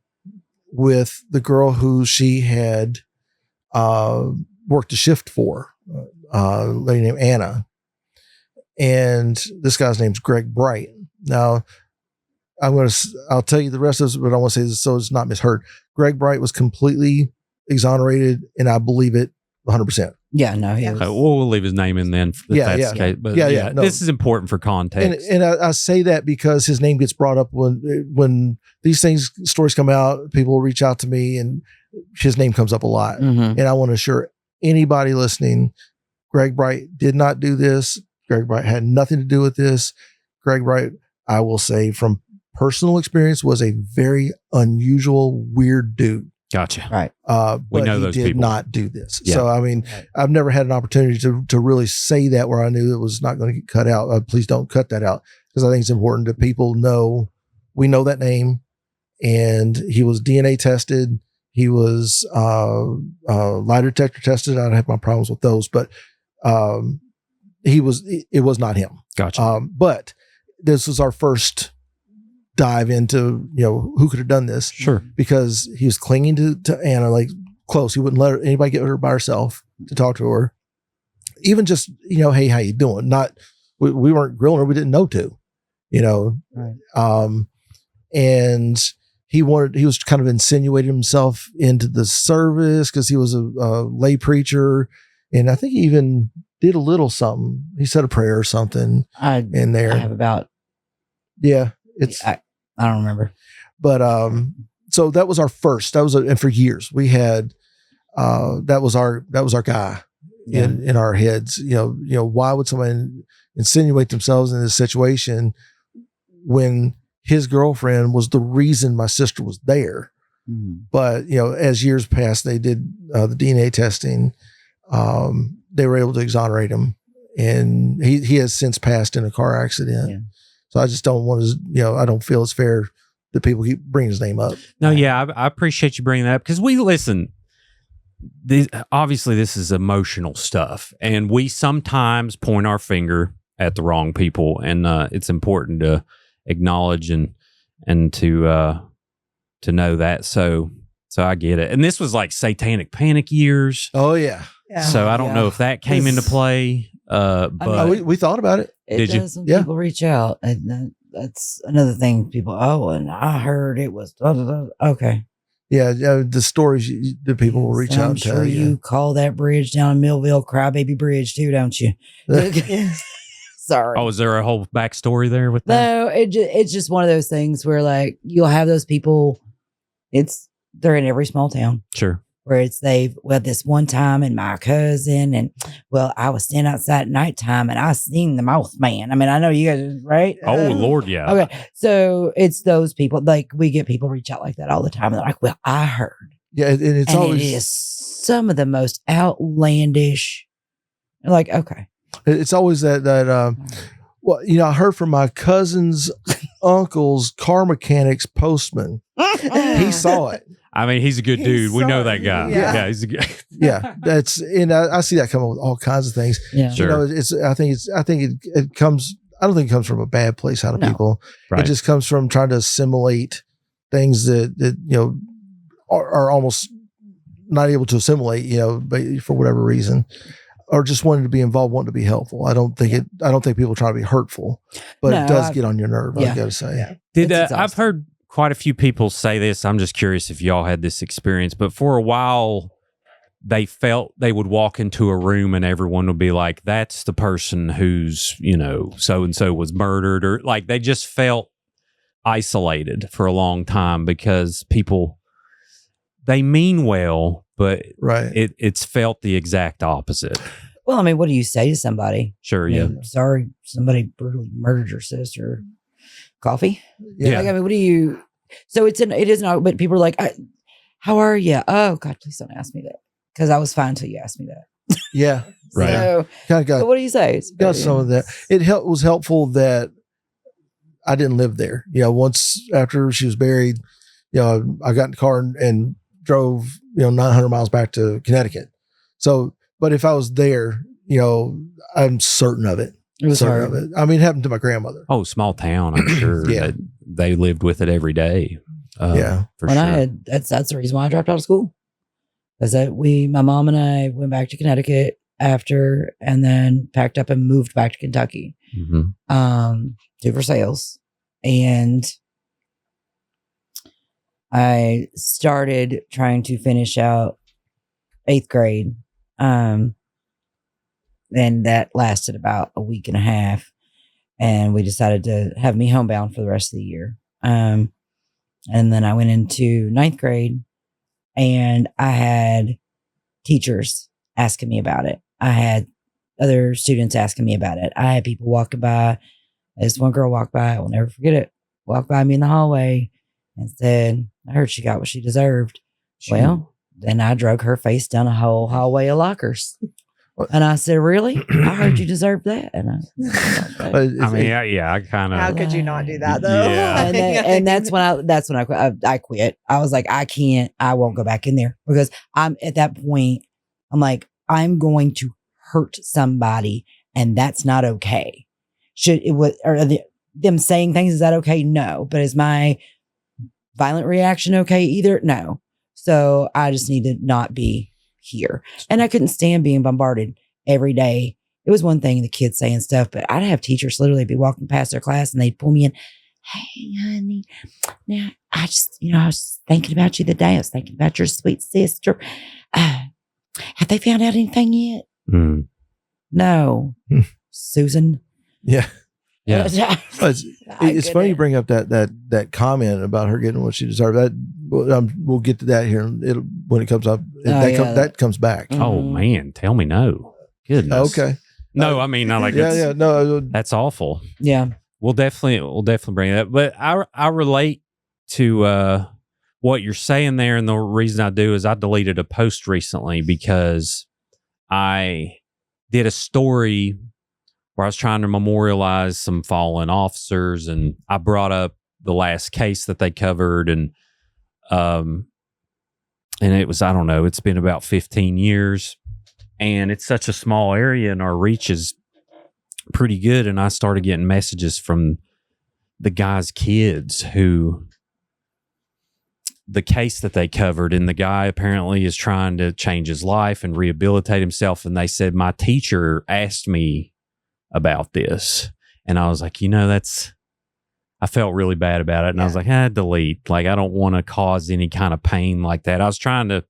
with the girl who she had worked a shift for, a lady named Anna. And this guy's name's Greg Bright. Now, I'll tell you the rest of this, but I want to say this so it's not misheard. Greg Bright was completely exonerated, and I believe it 100%. Yeah, no, he was. We'll leave his name in then. If that's the case. But no. This is important for context. And I say that because his name gets brought up when these stories come out. People will reach out to me, and his name comes up a lot. Mm-hmm. And I want to assure anybody listening, Greg Bright did not do this. Greg Bright had nothing to do with this. Greg Bright, I will say from personal experience, was a very unusual, weird dude. Gotcha. Right. We but know he those did people. not do this. Yeah. So, I mean, I've never had an opportunity to really say that where I knew it was not going to get cut out. Please don't cut that out, because I think it's important that people know, we know that name, and he was DNA tested. He was lie detector tested. I don't have my problems with those, but it was not him. Gotcha. But this was our first dive into, who could have done this. Sure. Because he was clinging to Anna, like close. He wouldn't let anybody get her by herself to talk to her. Even just, hey, how you doing? Not, we weren't grilling her. We didn't know to, Right. And he was kind of insinuating himself into the service because he was a lay preacher. And I think he even did a little something. He said a prayer or something in there. I have about. Yeah. I don't remember. But so that was our first. And for years we had that was our guy in our heads. Why would somebody insinuate themselves in this situation when his girlfriend was the reason my sister was there? Mm-hmm. But as years passed, they did the DNA testing. They were able to exonerate him, and he has since passed in a car accident. Yeah. So I just don't want to, I don't feel it's fair that people keep bringing his name up. No, yeah, I appreciate you bringing that up, because obviously this is emotional stuff, and we sometimes point our finger at the wrong people, and it's important to acknowledge and to know that. So I get it. And this was like satanic panic years. Oh yeah. So I don't know if that came into play. But we thought about it. Did you? When people reach out, and that's another thing. People, and I heard it was okay. Yeah, the stories the people will reach out and tell sure you. You call that bridge down in Millville Crybaby Bridge too, don't you? Sorry. Oh, is there a whole backstory there with that? No, it's just one of those things where like you'll have those people. They're in every small town. Sure. Where this one time and my cousin and I was standing outside at nighttime and I seen the Mothman. I mean, I know you guys, right? Oh Lord, yeah. Okay. So it's those people, like we get people reach out like that all the time. And they're like, well, I heard. Yeah. And it's always, it is some of the most outlandish. Like, okay. It's always that, I heard from my cousin's uncle's car mechanics postman. He saw it. I mean, he's a good dude. We know that guy. Yeah. Yeah, he's a good. Yeah, I see that come up with all kinds of things. Yeah. Sure. I think it comes. I don't think it comes from a bad place out of people. Right. It just comes from trying to assimilate things that are almost not able to assimilate. But for whatever reason, or just wanting to be involved, wanting to be helpful. I don't think people try to be hurtful, but it does get on your nerve. I got to say. Yeah. I've heard quite a few people say this. I'm just curious if y'all had this experience, but for a while they felt they would walk into a room and everyone would be like, that's the person who's, so and so was murdered, or like they just felt isolated for a long time because people, they mean well, but Right. it's felt the exact opposite. Well, I mean, what do you say to somebody? Sure, I mean, sorry, somebody brutally murdered your sister. Coffee? Yeah. Like, I mean, what do you? So it is not. But people are like, "How are you?" Oh God, please don't ask me that, because I was fine until you asked me that. Yeah. Right. So, Kind of got so what do you say? got some of that. It was helpful that I didn't live there. Once after she was buried, I got in the car and drove 900 miles back to Connecticut. So, but if I was there, I'm certain of it. It was Certain hard. of it. I mean, it happened to my grandmother. Oh, small town, I'm sure. Yeah. that they lived with it every day. Yeah. For When sure. I had that's the reason why I dropped out of school. Because my mom and I went back to Connecticut after, and then packed up and moved back to Kentucky. To Versailles. And I started trying to finish out 8th grade. And that lasted about a week and a half. And we decided to have me homebound for the rest of the year. And then I went into 9th grade, and I had teachers asking me about it. I had other students asking me about it. I had people walking by. This one girl walked by, I will never forget it, walked by me in the hallway and said, I heard she got what she deserved. Well, then I drug her face down a whole hallway of lockers. And I said, really? I heard you deserved that. And I kind of. How could you not do that though? Yeah. and that's when I quit. I was like, I won't go back in there, because I'm at that point. I'm like, I'm going to hurt somebody, and that's not okay. Them saying things, is that okay? No. But is my violent reaction okay either? No. So I just need to not be here. And I couldn't stand being bombarded every day. It was one thing, the kids saying stuff, but I'd have teachers literally be walking past their class and they'd pull me in. Hey, honey, now I just, I was thinking about you today. I was thinking about your sweet sister. Have they found out anything yet? No. Susan. Yeah. Yeah. It's funny you bring up that comment about her getting what she deserved. We'll get to that here. When it comes up, that comes back. Oh man, tell me no. Goodness. Okay. No, I mean, I like. Yeah. No, that's awful. Yeah. We'll definitely bring that. But I relate to what you're saying there, and the reason I do is I deleted a post recently because I did a story where I was trying to memorialize some fallen officers, and I brought up the last case that they covered, and it was, I don't know, it's been about 15 years, and it's such a small area, and our reach is pretty good. And I started getting messages from the guy's kids who the case that they covered, and the guy apparently is trying to change his life and rehabilitate himself. And they said, my teacher asked me about this, and I was like, I felt really bad about it, and I was like, delete. Like, I don't want to cause any kind of pain like that. I was trying to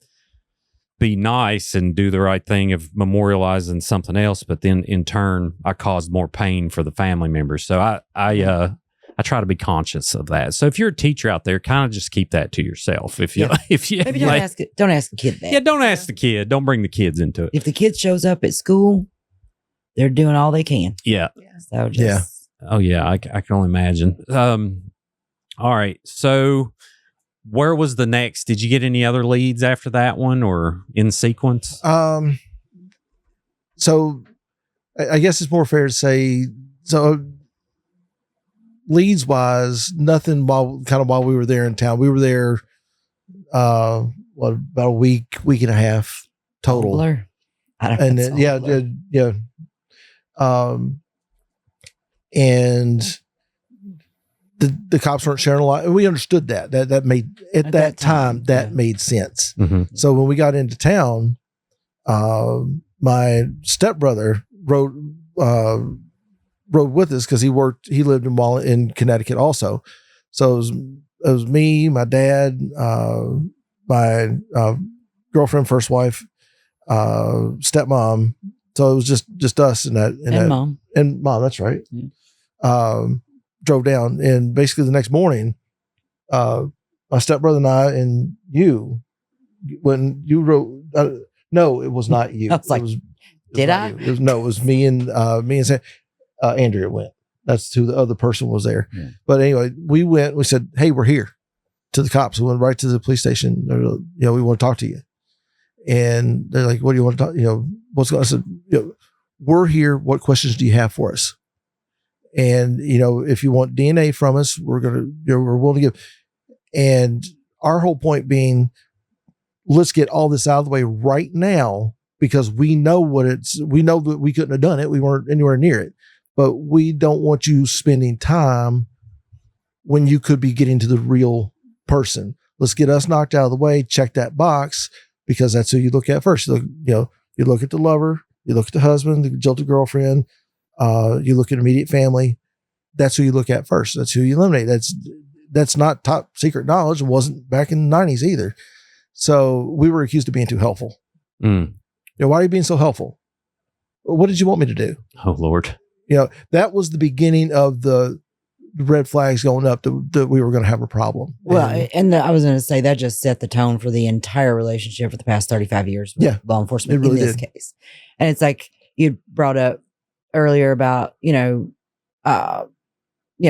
be nice and do the right thing of memorializing something else, but then in turn, I caused more pain for the family members. So I try to be conscious of that. So if you're a teacher out there, kind of just keep that to yourself. If you maybe don't ask the kid that. Yeah, don't ask the kid. Don't bring the kids into it. If the kid shows up at school, they're doing all they can. Yeah. So just, Oh yeah, I can only imagine. All right. So where was the next? Did you get any other leads after that one, or in sequence? So I guess it's more fair to say, so leads wise, nothing while we were there in town. We were there about a week and a half total. Blur. I don't know. And then, yeah. And the cops weren't sharing a lot. And we understood that made at that time made sense. Mm-hmm. So when we got into town, my stepbrother rode with us because he lived in Connecticut also. So it was me, my dad, my girlfriend, first wife, stepmom. So it was just us and Mom. and mom. That's right. Yeah. Drove down, and basically the next morning, my stepbrother and I and you, when you wrote, no, it was not you. I was like, it was did not I? you. It was me and Andrea went. That's who the other person was there. Yeah. But anyway, we went. We said, "Hey, we're here." To the cops, we went right to the police station. We want to talk to you. And they're like, "What do you want to talk? What's going on?" I said, "We're here. What questions do you have for us? And if you want DNA from us, we're willing to give." And our whole point being, let's get all this out of the way right now, because we know we know that we couldn't have done it. We weren't anywhere near it, but we don't want you spending time when you could be getting to the real person. Let's get us knocked out of the way, check that box, because that's who you look at first. You look at the lover, you look at the husband, the jilted girlfriend, you look at immediate family. That's who you look at first. That's who you eliminate. That's not top secret knowledge. It wasn't back in the 90s either. So we were accused of being too helpful. Why are you being so helpful? What did you want me to do? Oh, Lord. That was the beginning of the red flags going up that we were going to have a problem. Well, I was going to say that just set the tone for the entire relationship for the past 35 years with law enforcement it really in this did. case. And it's like you brought up earlier about,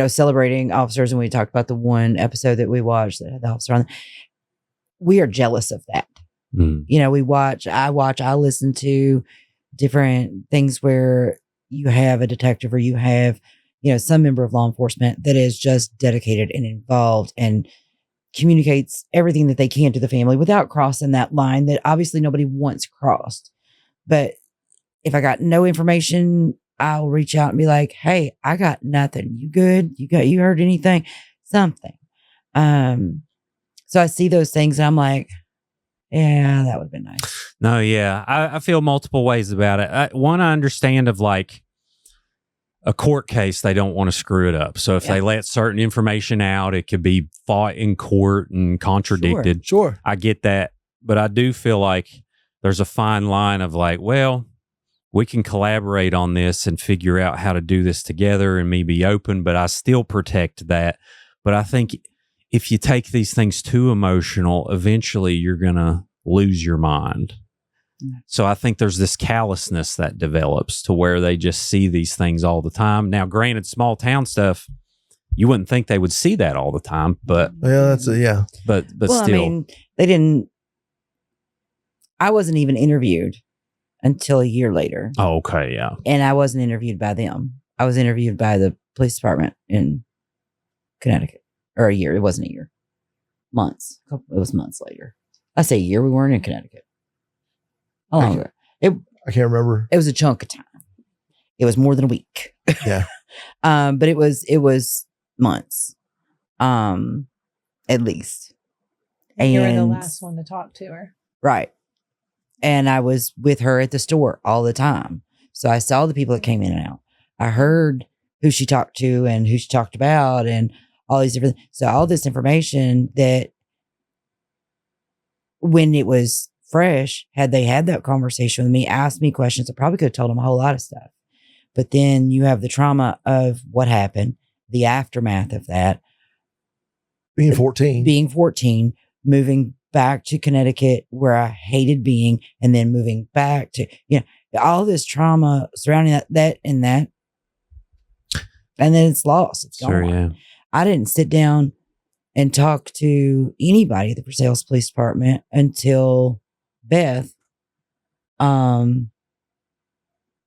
celebrating officers. And we talked about the one episode that we watched that had the officer on. We are jealous of that. I listen to different things where you have a detective or you have, some member of law enforcement that is just dedicated and involved and communicates everything that they can to the family without crossing that line that obviously nobody wants crossed. But if I got no information, I'll reach out and be like, "Hey, I got nothing. You good? You heard anything? Something." So I see those things and I'm like, yeah, that would have been nice. No, yeah. I feel multiple ways about it. I understand of like a court case, they don't want to screw it up. So if they let certain information out, it could be fought in court and contradicted. Sure. I get that. But I do feel like there's a fine line of like, well, we can collaborate on this and figure out how to do this together and me be open, but I still protect that. But I think if you take these things too emotional, eventually you're going to lose your mind. So I think there's this callousness that develops to where they just see these things all the time. Now, granted, small town stuff, you wouldn't think they would see that all the time, but But still, I mean, they didn't. I wasn't even interviewed until a year later. Oh, okay, yeah. And I wasn't interviewed by them. I was interviewed by the police department in Connecticut. Or a year. It wasn't a year. Months. It was months later. I say a year. We weren't in Connecticut. How long ago? I can't remember. It was a chunk of time. It was more than a week. Yeah. But it was months. At least. And you were the last one to talk to her. Right. And I was with her at the store all the time. So I saw the people that came in and out. I heard who she talked to and who she talked about and all these different. So all this information that when it was fresh, had they had that conversation with me, asked me questions, I probably could have told them a whole lot of stuff. But then you have the trauma of what happened, the aftermath of that. Being 14, moving back to Connecticut where I hated being, and then moving back to, all this trauma surrounding that. And then it's lost. It's gone. Sure, yeah. I didn't sit down and talk to anybody at the Versailles Police Department until Beth,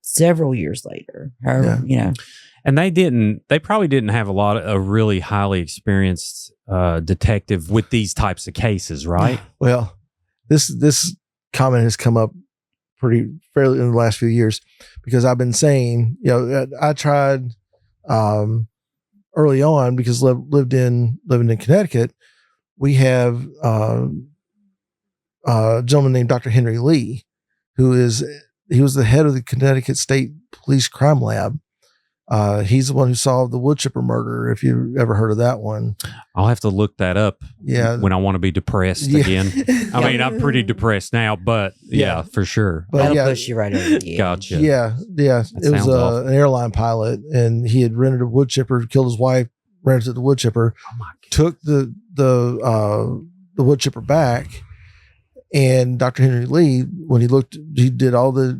several years later. And they probably didn't have a really highly experienced detective with these types of cases, right? Well, this comment has come up fairly in the last few years, because I've been saying, I tried early on, because living in Connecticut, we have a gentleman named Dr. Henry Lee, he was the head of the Connecticut State Police Crime Lab. He's the one who solved the wood chipper murder. If you ever heard of that one. I'll have to look that up. Yeah. When I want to be depressed again. I mean, I'm pretty depressed now, but yeah, for sure. But That'll push you right over the edge. Gotcha. Yeah. It was an airline pilot, and he had rented a wood chipper, killed his wife, rented the wood chipper, took the wood chipper back. And Dr. Henry Lee, when he did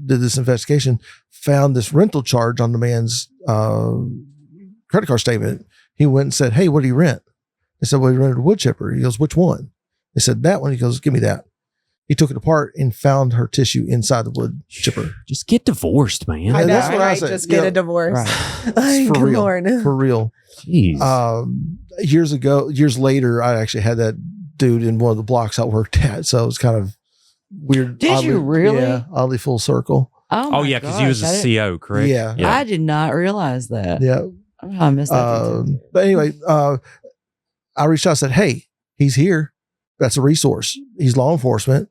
this investigation, found this rental charge on the man's credit card statement. He went and said, "Hey, what did he rent?" They said, "Well, he rented a wood chipper." He goes, "Which one?" They said, "That one." He goes, "Give me that." He took it apart and found her tissue inside the wood chipper. Just get divorced, man. I know, That's what I right? said. Just get a divorce. Right. For real. Lord. For real. Jeez. Years later, I actually had that dude in one of the blocks I worked at. So it was kind of weird. Did you really? Yeah, oddly full circle. Oh yeah, because he was a CO, correct? Yeah. I did not realize that. Yeah. Oh, I missed that. But anyway, I reached out and said, "Hey, he's here. That's a resource. He's law enforcement.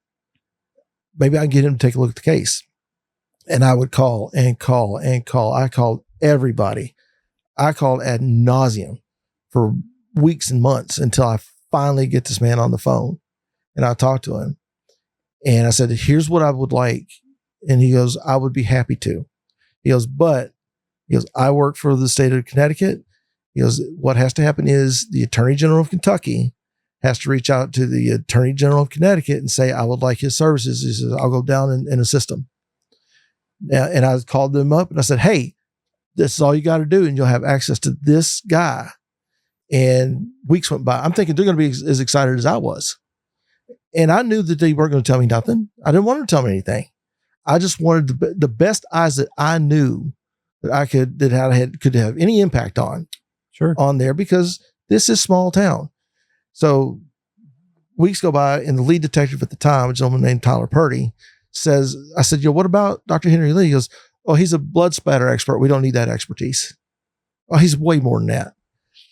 Maybe I can get him to take a look at the case." And I would call and call and call. I called everybody. I called ad nauseum for weeks and months until I finally get this man on the phone. And I talked to him. And I said, "Here's what I would like." And he goes, "I would be happy to." He goes, "I work for the state of Connecticut." He goes, "What has to happen is the Attorney General of Kentucky has to reach out to the Attorney General of Connecticut and say, I would like his services." He says, "I'll go down and assist him." And I called them up and I said, "Hey, this is all you got to do, and you'll have access to this guy." And weeks went by. I'm thinking they're going to be as excited as I was. And I knew that they weren't going to tell me nothing. I didn't want them to tell me anything. I just wanted the best eyes that I knew that I could have any impact on there, because this is small town. So weeks go by, and the lead detective at the time, a gentleman named Tyler Purdy, I said, "What about Dr. Henry Lee?" He goes, "Oh, he's a blood splatter expert. We don't need that expertise." Oh, he's way more than that.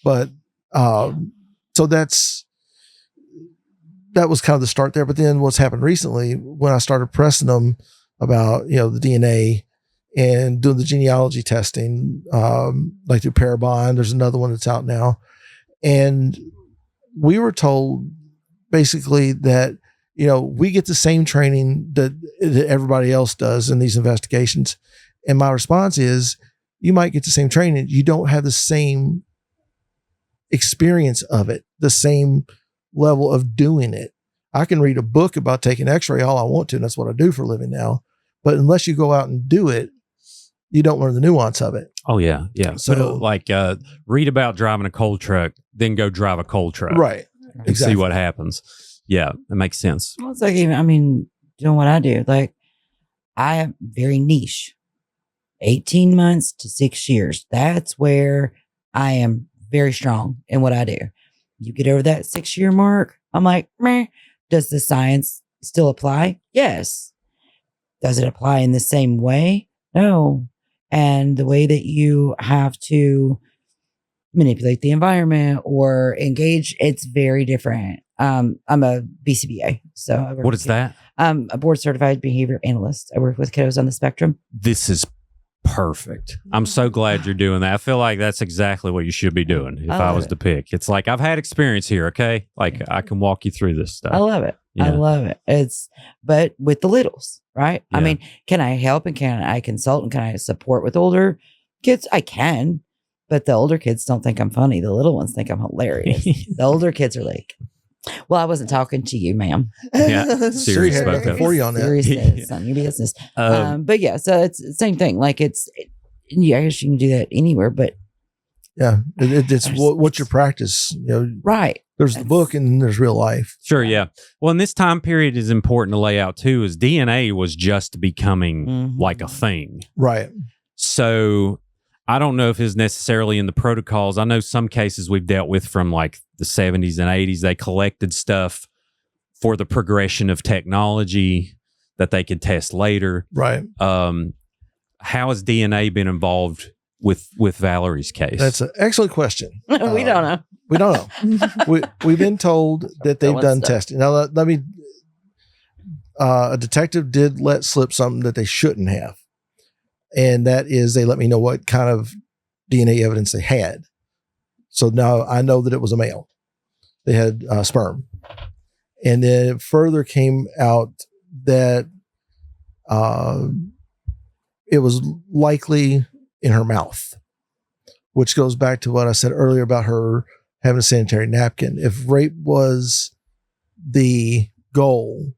But so that was kind of the start there. But then what's happened recently, when I started pressing them about, the DNA and doing the genealogy testing, like through Parabon, there's another one that's out now. And we were told basically that, we get the same training that everybody else does in these investigations. And my response is, you might get the same training. You don't have the same experience of it, the same level of doing it. I can read a book about taking x-ray all I want to, and that's what I do for a living now. But unless you go out and do it, you don't learn the nuance of it. Oh yeah. Yeah. So read about driving a coal truck, then go drive a coal truck. Right. And see what happens. Yeah. It makes sense. Well, it's like, doing what I do, like I am very niche, 18 months to 6 years. That's where I am very strong in what I do. You get over that 6-year mark, I'm like, meh. Does the science still apply? Yes. Does it apply in the same way? No. And the way that you have to manipulate the environment or engage, it's very different. I'm a BCBA. So what is that? I'm a board certified behavior analyst. I work with kiddos on the spectrum. This is perfect. I'm so glad you're doing that. I feel like that's exactly what you should be doing if I was to pick. It's like, I've had experience here, okay? Like, I can walk you through this stuff. I love it. Yeah. I love it. But with the littles, right? Yeah. Can I help and can I consult and can I support with older kids? I can, but the older kids don't think I'm funny. The little ones think I'm hilarious. The older kids are like, well, I wasn't talking to you, ma'am. Yeah, Siri spoke up for you on that. Seriousness on your business. But yeah, so it's the same thing. Like I guess you can do that anywhere, but yeah, it's what's your practice? Right. There's the book and there's real life. Sure, yeah. Well, in this time period is important to lay out too, is DNA was just becoming like a thing. Right. So I don't know if it's necessarily in the protocols. I know some cases we've dealt with from like the 70s and 80s, they collected stuff for the progression of technology that they could test later. Right. How has DNA been involved with Valerie's case? That's an excellent question. we don't know. We don't know. We've been told that they've done testing. Now, let me, a detective did let slip something that they shouldn't have. And that is, they let me know what kind of DNA evidence they had. So now I know that it was a male. They had sperm. And then it further came out that it was likely in her mouth, which goes back to what I said earlier about her having a sanitary napkin. If rape was the goal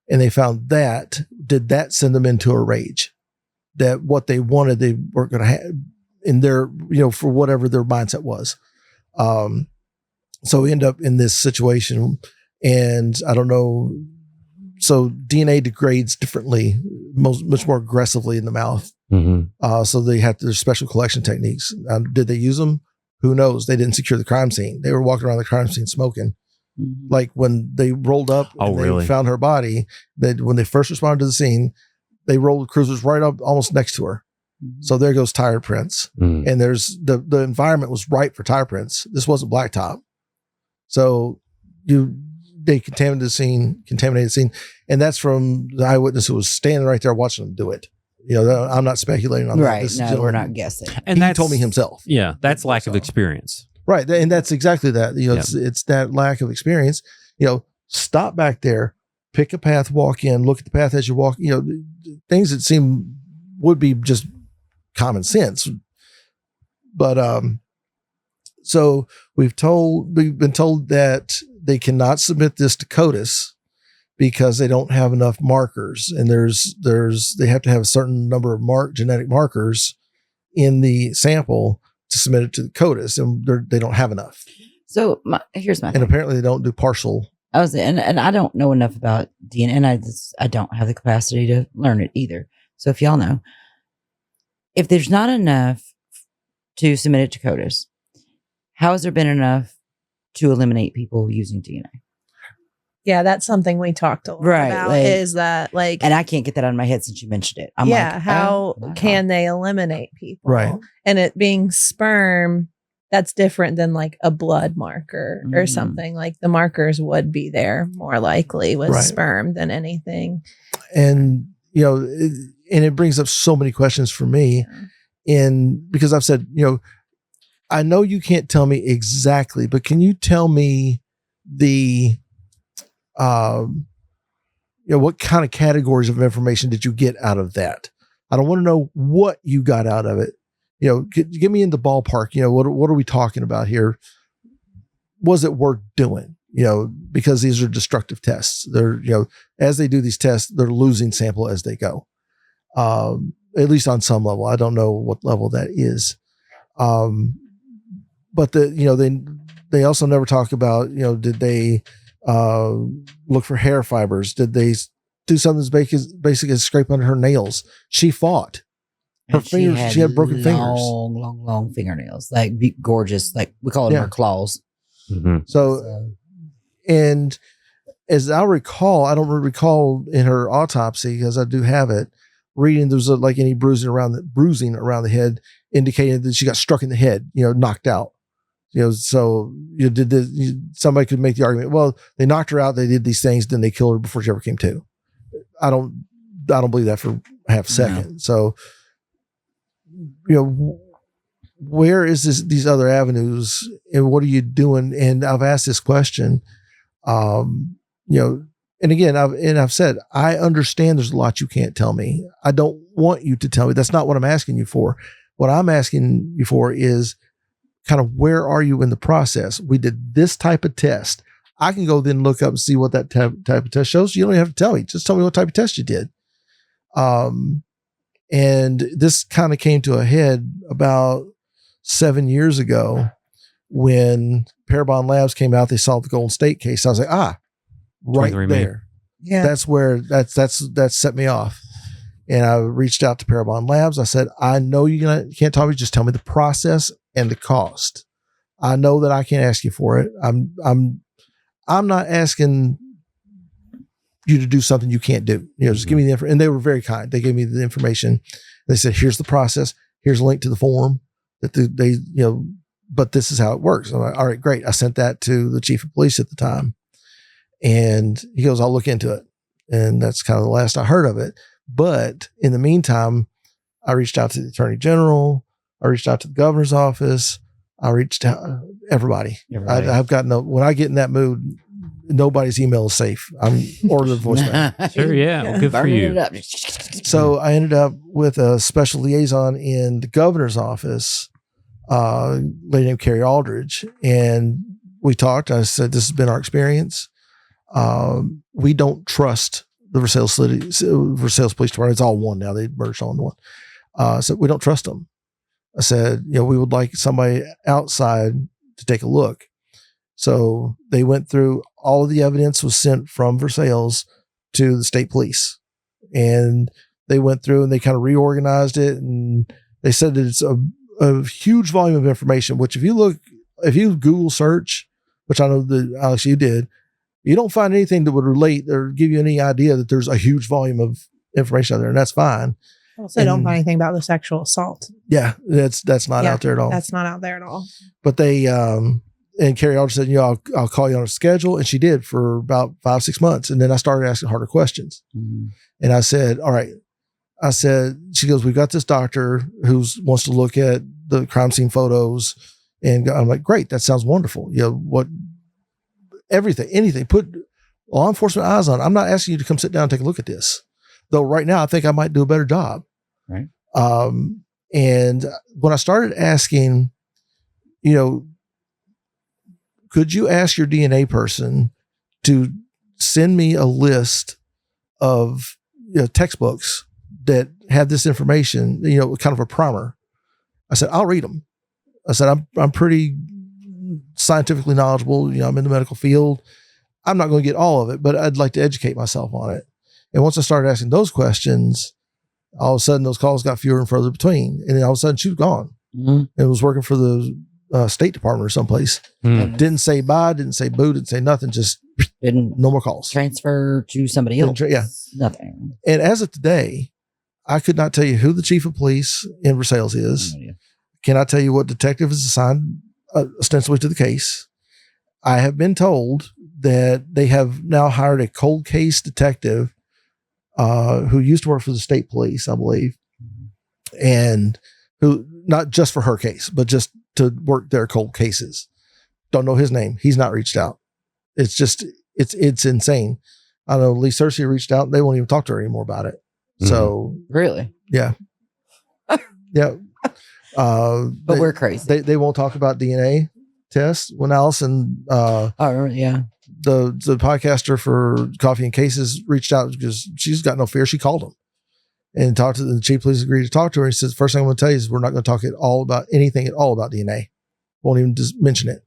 and they found that, did that send them into a rage? That what they wanted, they weren't going to have in their, for whatever their mindset was. So we end up in this situation, and I don't know. So DNA degrades differently, much more aggressively in the mouth. Mm-hmm. So they have their special collection techniques. Did they use them? Who knows? They didn't secure the crime scene. They were walking around the crime scene smoking. Like when they rolled up and they found her body, when they first responded to the scene, they rolled cruisers right up almost next to her. So there goes tire prints. And there's the environment was right for tire prints. This wasn't blacktop. So they contaminated the scene. And that's from the eyewitness who was standing right there watching them do it. I'm not speculating on that. Right. We're not guessing. And he told me himself. Yeah. That's lack of experience. Right. And that's exactly that. It's that lack of experience. Stop back there, pick a path, walk in, look at the path as you walk, things that seem would be just common sense. But so we've been told that they cannot submit this to CODIS because they don't have enough markers, and they have to have a certain number of genetic markers in the sample to submit it to the CODIS, and they don't have enough. So here's my and thing. Apparently they don't do partial. And I don't know enough about DNA, and I don't have the capacity to learn it either. So if y'all know, if there's not enough to submit it to CODIS, how has there been enough to eliminate people using DNA? Yeah, that's something we talked a lot about. Is that and I can't get that out of my head since you mentioned it. I'm how can they eliminate people? Right. And it being sperm, that's different than like a blood marker or something. Like the markers would be there more likely with sperm than anything. And it brings up so many questions for me, because I've said, I know you can't tell me exactly, but can you tell me the what kind of categories of information did you get out of that? I don't want to know what you got out of it. Give me in the ballpark. What are we talking about here? Was it worth doing? Because these are destructive tests. They're, as they do these tests, they're losing sample as they go. At least on some level. I don't know what level that is. But they also never talk about, did they look for hair fibers? Did they do something as basic as scrape under her nails? She fought. Her fingers, she had broken fingers. Long fingernails, like gorgeous, like we call them her claws. Mm-hmm. So, and as I recall, I don't recall in her autopsy, because I do have it, reading there's like any bruising around the head, indicating that she got struck in the head, knocked out. So did this, somebody could make the argument, well, they knocked her out, they did these things, then they killed her before she ever came to. I don't believe that for half a second. No. So, where is these other avenues, and what are you doing? And I've asked this question, and again, I've said, I understand there's a lot you can't tell me. I don't want you to tell me. That's not what I'm asking you for. What I'm asking you for is kind of, where are you in the process? We did this type of test. I can go then look up and see what that type of test shows. You don't even have to tell me. Just tell me what type of test you did. And this kind of came to a head about 7 years ago when Parabon Labs came out. They solved the Golden State case. I was like, right there. Yeah. That's where that set me off. And I reached out to Parabon Labs. I said, I know you can't tell me, just tell me the process and the cost. I know that I can't ask you for it. I'm not asking you to do something you can't do. Just give me the information. And they were very kind. They gave me the information. They said, here's the process. Here's a link to the form that they but this is how it works. I'm like, all right, great. I sent that to the chief of police at the time. And he goes, I'll look into it. And that's kind of the last I heard of it. But in the meantime, I reached out to the attorney general. I reached out to the governor's office. I reached out everybody. I've gotten when I get in that mood, nobody's email is safe. I'm or their voicemail. Sure, yeah. Well, good for you. So I ended up with a special liaison in the governor's office, lady named Carrie Aldridge, and we talked. I said, "This has been our experience. We don't trust the Versailles Police Department. It's all one now. They merged all into one. So we don't trust them." I said, we would like somebody outside to take a look. So they went through all of the evidence was sent from Versailles to the state police, and they went through and they kind of reorganized it. And they said that it's a huge volume of information, which if you Google search, which I know that Alex, you did, you don't find anything that would relate or give you any idea that there's a huge volume of information out there, and that's fine. Also, don't find anything about the sexual assault. Yeah, that's not out there at all. That's not out there at all. But they and Carrie Aldridge said, I'll call you on a schedule, and she did for about 5-6 months, and then I started asking harder questions, and I said, all right. I said, she goes, we've got this doctor who wants to look at the crime scene photos, and I'm like, great, that sounds wonderful. Anything, put law enforcement eyes on. I'm not asking you to come sit down and take a look at this. Though right now I think I might do a better job. Right. And when I started asking, could you ask your DNA person to send me a list of textbooks that have this information, kind of a primer? I said, I'll read them. I said, I'm pretty scientifically knowledgeable. I'm in the medical field. I'm not going to get all of it, but I'd like to educate myself on it. And once I started asking those questions, all of a sudden those calls got fewer and further between. And then all of a sudden she was gone. Mm-hmm. It was working for the State Department or someplace. Mm-hmm. Didn't say bye, didn't say boo, didn't say nothing. Just no more calls. Transfer to somebody else. Nothing. And as of today, I could not tell you who the chief of police in Versailles is. Oh, yeah. Cannot tell you what detective is assigned ostensibly to the case. I have been told that they have now hired a cold case detective who used to work for the state police, I believe, and who not just for her case, but just to work their cold cases. Don't know his name. He's not reached out. It's just, it's insane. I know Lee Cersei reached out. They won't even talk to her anymore about it. Mm-hmm. So really, yeah, yeah. But we're crazy. They won't talk about DNA tests. When Allison, the podcaster for Coffee and Cases reached out because she's got no fear. She called him and talked to the chief police, agreed to talk to her. He says, first thing I'm going to tell you is we're not going to talk anything at all about DNA. Won't even just mention it.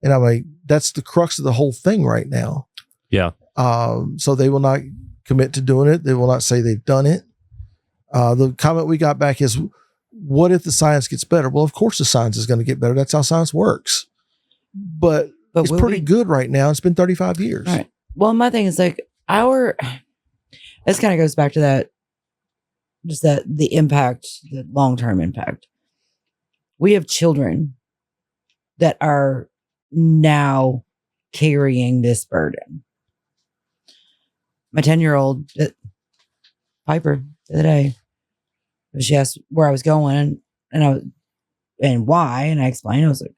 And I'm like, that's the crux of the whole thing right now. Yeah. So they will not commit to doing it. They will not say they've done it. The comment we got back is, what if the science gets better? Well, of course the science is going to get better. That's how science works. But it's pretty good right now. It's been 35 years. Right. Well, my thing is this kind of goes back to that, just the impact, the long-term impact. We have children that are now carrying this burden. My 10-year-old, Piper, the other day, she asked where I was going and why, and I explained. I was like,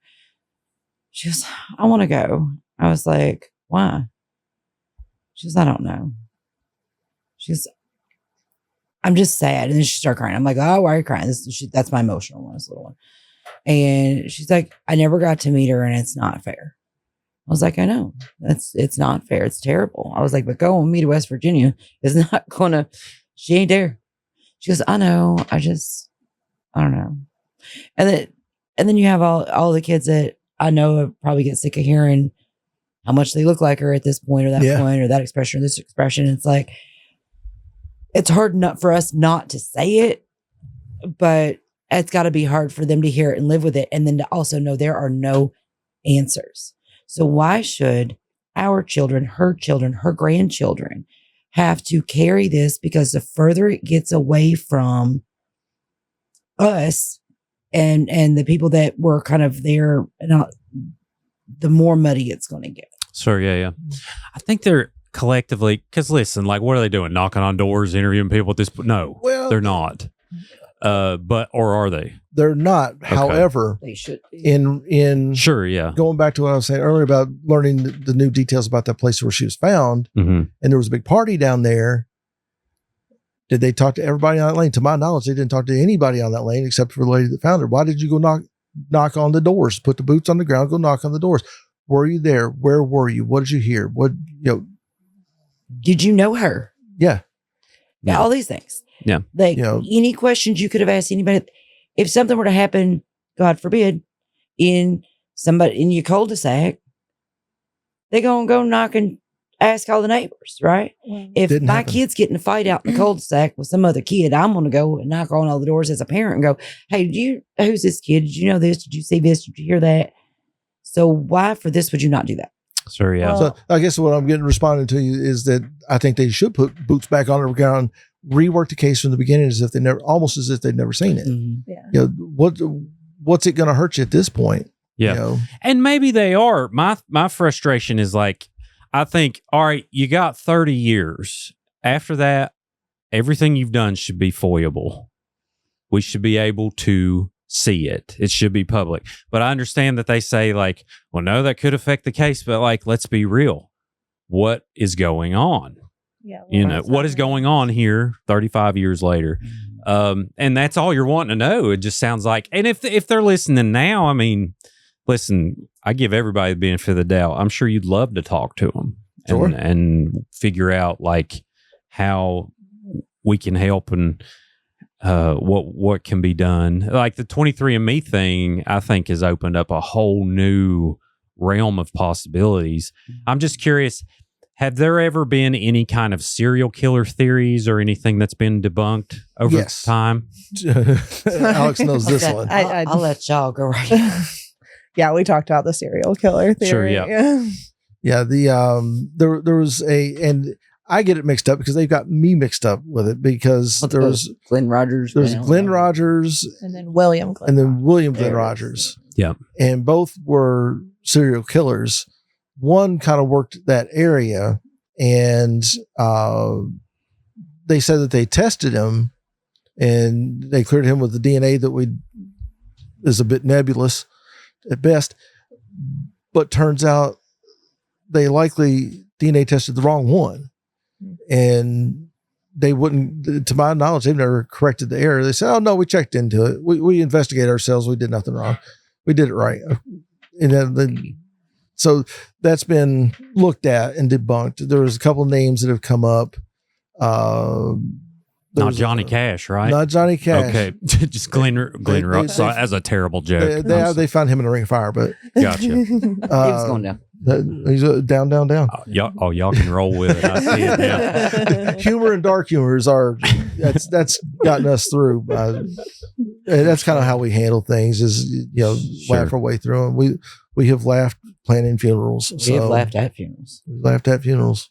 she goes, I want to go. I was like, why? She goes, I don't know. She goes, I'm just sad. And then she started crying. I'm like, oh, why are you crying? That's my emotional one, this little one. And she's like, I never got to meet her, and it's not fair. I was like, I know. It's not fair. It's terrible. I was like, but go and meet West Virginia is not gonna, she ain't there. She goes, I know. I don't know. And then you have all the kids that I know probably get sick of hearing how much they look like her at this point or that point or that expression or this expression. It's like, it's hard not for us not to say it, but it's got to be hard for them to hear it and live with it. And then to also know there are no answers. So why should our children, her grandchildren have to carry this? Because the further it gets away from us and the people that were kind of there, the more muddy it's going to get. Sure. Yeah. I think they're collectively, because listen, like, what are they doing? Knocking on doors, interviewing people at this point? No, they're not. But or are they? They're not. However, They should be. in Sure, yeah. going back to what I was saying earlier about learning the new details about that place where she was found, Mm-hmm. and there was a big party down there. Did they talk to everybody on that lane? To my knowledge, they didn't talk to anybody on that lane except for the lady that found her. Why did you go knock on the doors? Put the boots on the ground, go knock on the doors. Were you there? Where were you? What did you hear? What, Did you know her? yeah. Yeah. All these things. Yeah. Like Yeah. any questions you could have asked anybody. If something were to happen, God forbid, in your cul-de-sac, they're going to go knock and ask all the neighbors, right? If Didn't my happen. kid's getting a fight out in the cul-de-sac with some other kid, I'm going to go and knock on all the doors as a parent and go, hey, who's this kid? Did you know this? Did you see this? Did you hear that? So why for this would you not do that? Sure, yeah. Well- So I guess what I'm getting responding to you is that I think they should put boots back on the ground, rework the case from the beginning as if they'd never seen it. Mhm. Yeah. What's it going to hurt you at this point? Yeah. And maybe they are. My frustration is like, I think, all right, you got 30 years. After that, everything you've done should be foiable. We should be able to see it. It should be public. But I understand that they say like, well, no, that could affect the case. But like, let's be real. What is going on? Yeah. What is going on here 35 years later? And that's all you're wanting to know. It just sounds like, and if they're listening now, I mean, listen, I give everybody the benefit of the doubt. I'm sure you'd love to talk to them Sure. and figure out like how we can help and what can be done. Like the 23andMe thing, I think has opened up a whole new realm of possibilities. I'm just curious, have there ever been any kind of serial killer theories or anything that's been debunked over Yes. time? Alex knows this Okay, one. I'll let y'all go right. Yeah, we talked about the serial killer theory. Sure, yeah. Yeah, there was and I get it mixed up because they've got me mixed up with it because What's there those? was Glenn Rogers. Glenn Rogers And then William Glenn. and then William Glenn There it is. Rogers. Yeah. And both were serial killers. One kind of worked that area, and they said that they tested him and they cleared him with the DNA that is a bit nebulous at best. But turns out they likely DNA tested the wrong one. And they wouldn't, to my knowledge, they've never corrected the error. They said, oh, no, we checked into it. We investigated ourselves. We did nothing wrong. We did it right. And then so that's been looked at and debunked. There was a couple of names that have come up. Not Johnny Cash, right? Not Johnny Cash. Okay, just Glenn Rogers. So as a terrible joke. They found him in a ring of fire, but Gotcha. He was going down. He's down, down, down. Y'all can roll with it. I see it now. Humor and dark humors that's gotten us through. That's kind of how we handle things. Is Sure. laugh our way through them. We have laughed planning funerals. We have laughed at funerals. We laughed at funerals.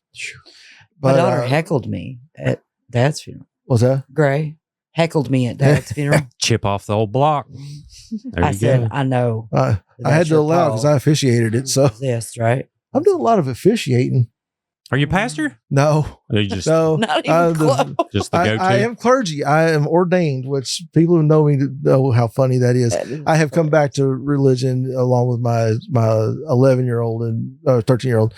My But daughter heckled me at Dad's funeral. what's that? Gray heckled me at Dad's funeral. Chip off the old block. There I you said, go. I know. I had to allow because I officiated it. So Yes, right? I'm doing a lot of officiating. Are you a pastor? No, Or you just no. Not even close. just the go-to? I am clergy. I am ordained, which people who know me know how funny that is. I have come back to religion along with my 11-year-old and 13-year-old.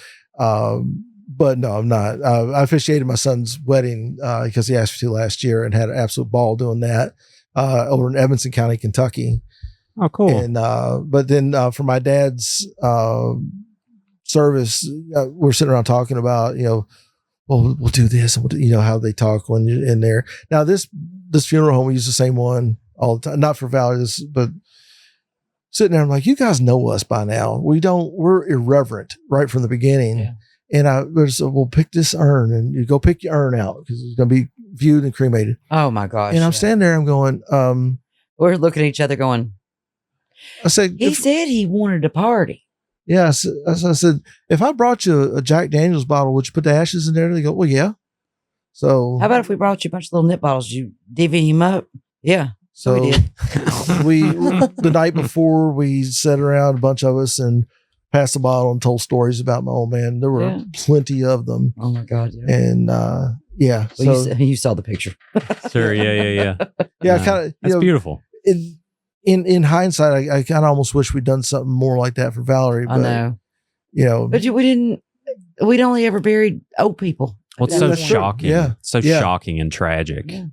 But no, I'm not. I officiated my son's wedding because he asked me to last year and had an absolute ball doing that over in Evanston County, Kentucky. Oh, cool. And but then for my dad's service, we're sitting around talking about, well, we'll do this, and we'll do, how they talk when you're in there. Now this funeral home, we use the same one all the time, not for Valeri, but sitting there, I'm like, you guys know us by now. We're irreverent right from the beginning. Yeah. And we'll pick this urn, and you go pick your urn out because it's going to be viewed and cremated. Oh my gosh. And I'm standing there, I'm going, We're looking at each other going, I said, he said he wanted to party. yeah. I said, if I brought you a Jack Daniels bottle, would you put the ashes in there? They go, well, yeah. So How about if we brought you a bunch of little nip bottles? You divvy him up? Yeah. So we did. the night before, we sat around, a bunch of us, and passed the bottle and told stories about my old man. There were Yeah. plenty of them. Oh my God. Yeah. And, Yeah. Well, So you saw the picture. Sure. Yeah. yeah, kind of. That's beautiful. In hindsight, I kind of almost wish we'd done something more like that for Valerie. But, I know. You know, But we'd only ever buried old people. Well, it's at so that point. shocking. Yeah. So Yeah. shocking and tragic. yeah,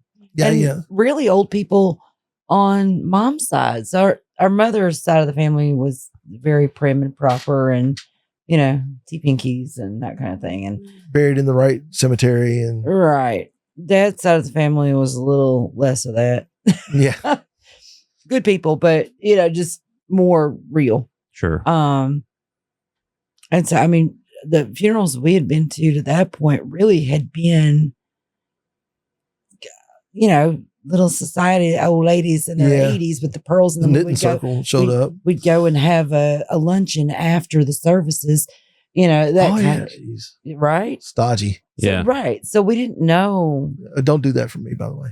And yeah. really old people on mom's side. So our mother's side of the family was very prim and proper and, tea pinkies and that kind of thing. And Buried in the right cemetery. And right. Dad's side of the family was a little less of that. yeah. Good people, but just more real. Sure. And so I mean, the funerals we had been to that point really had been, little society old ladies in their 80s with the pearls in The them. knitting circle showed up. We'd go and have a luncheon after the services, that kind of, Geez. right? Stodgy. So, Yeah. right. So we didn't know. Don't do that for me, by the way.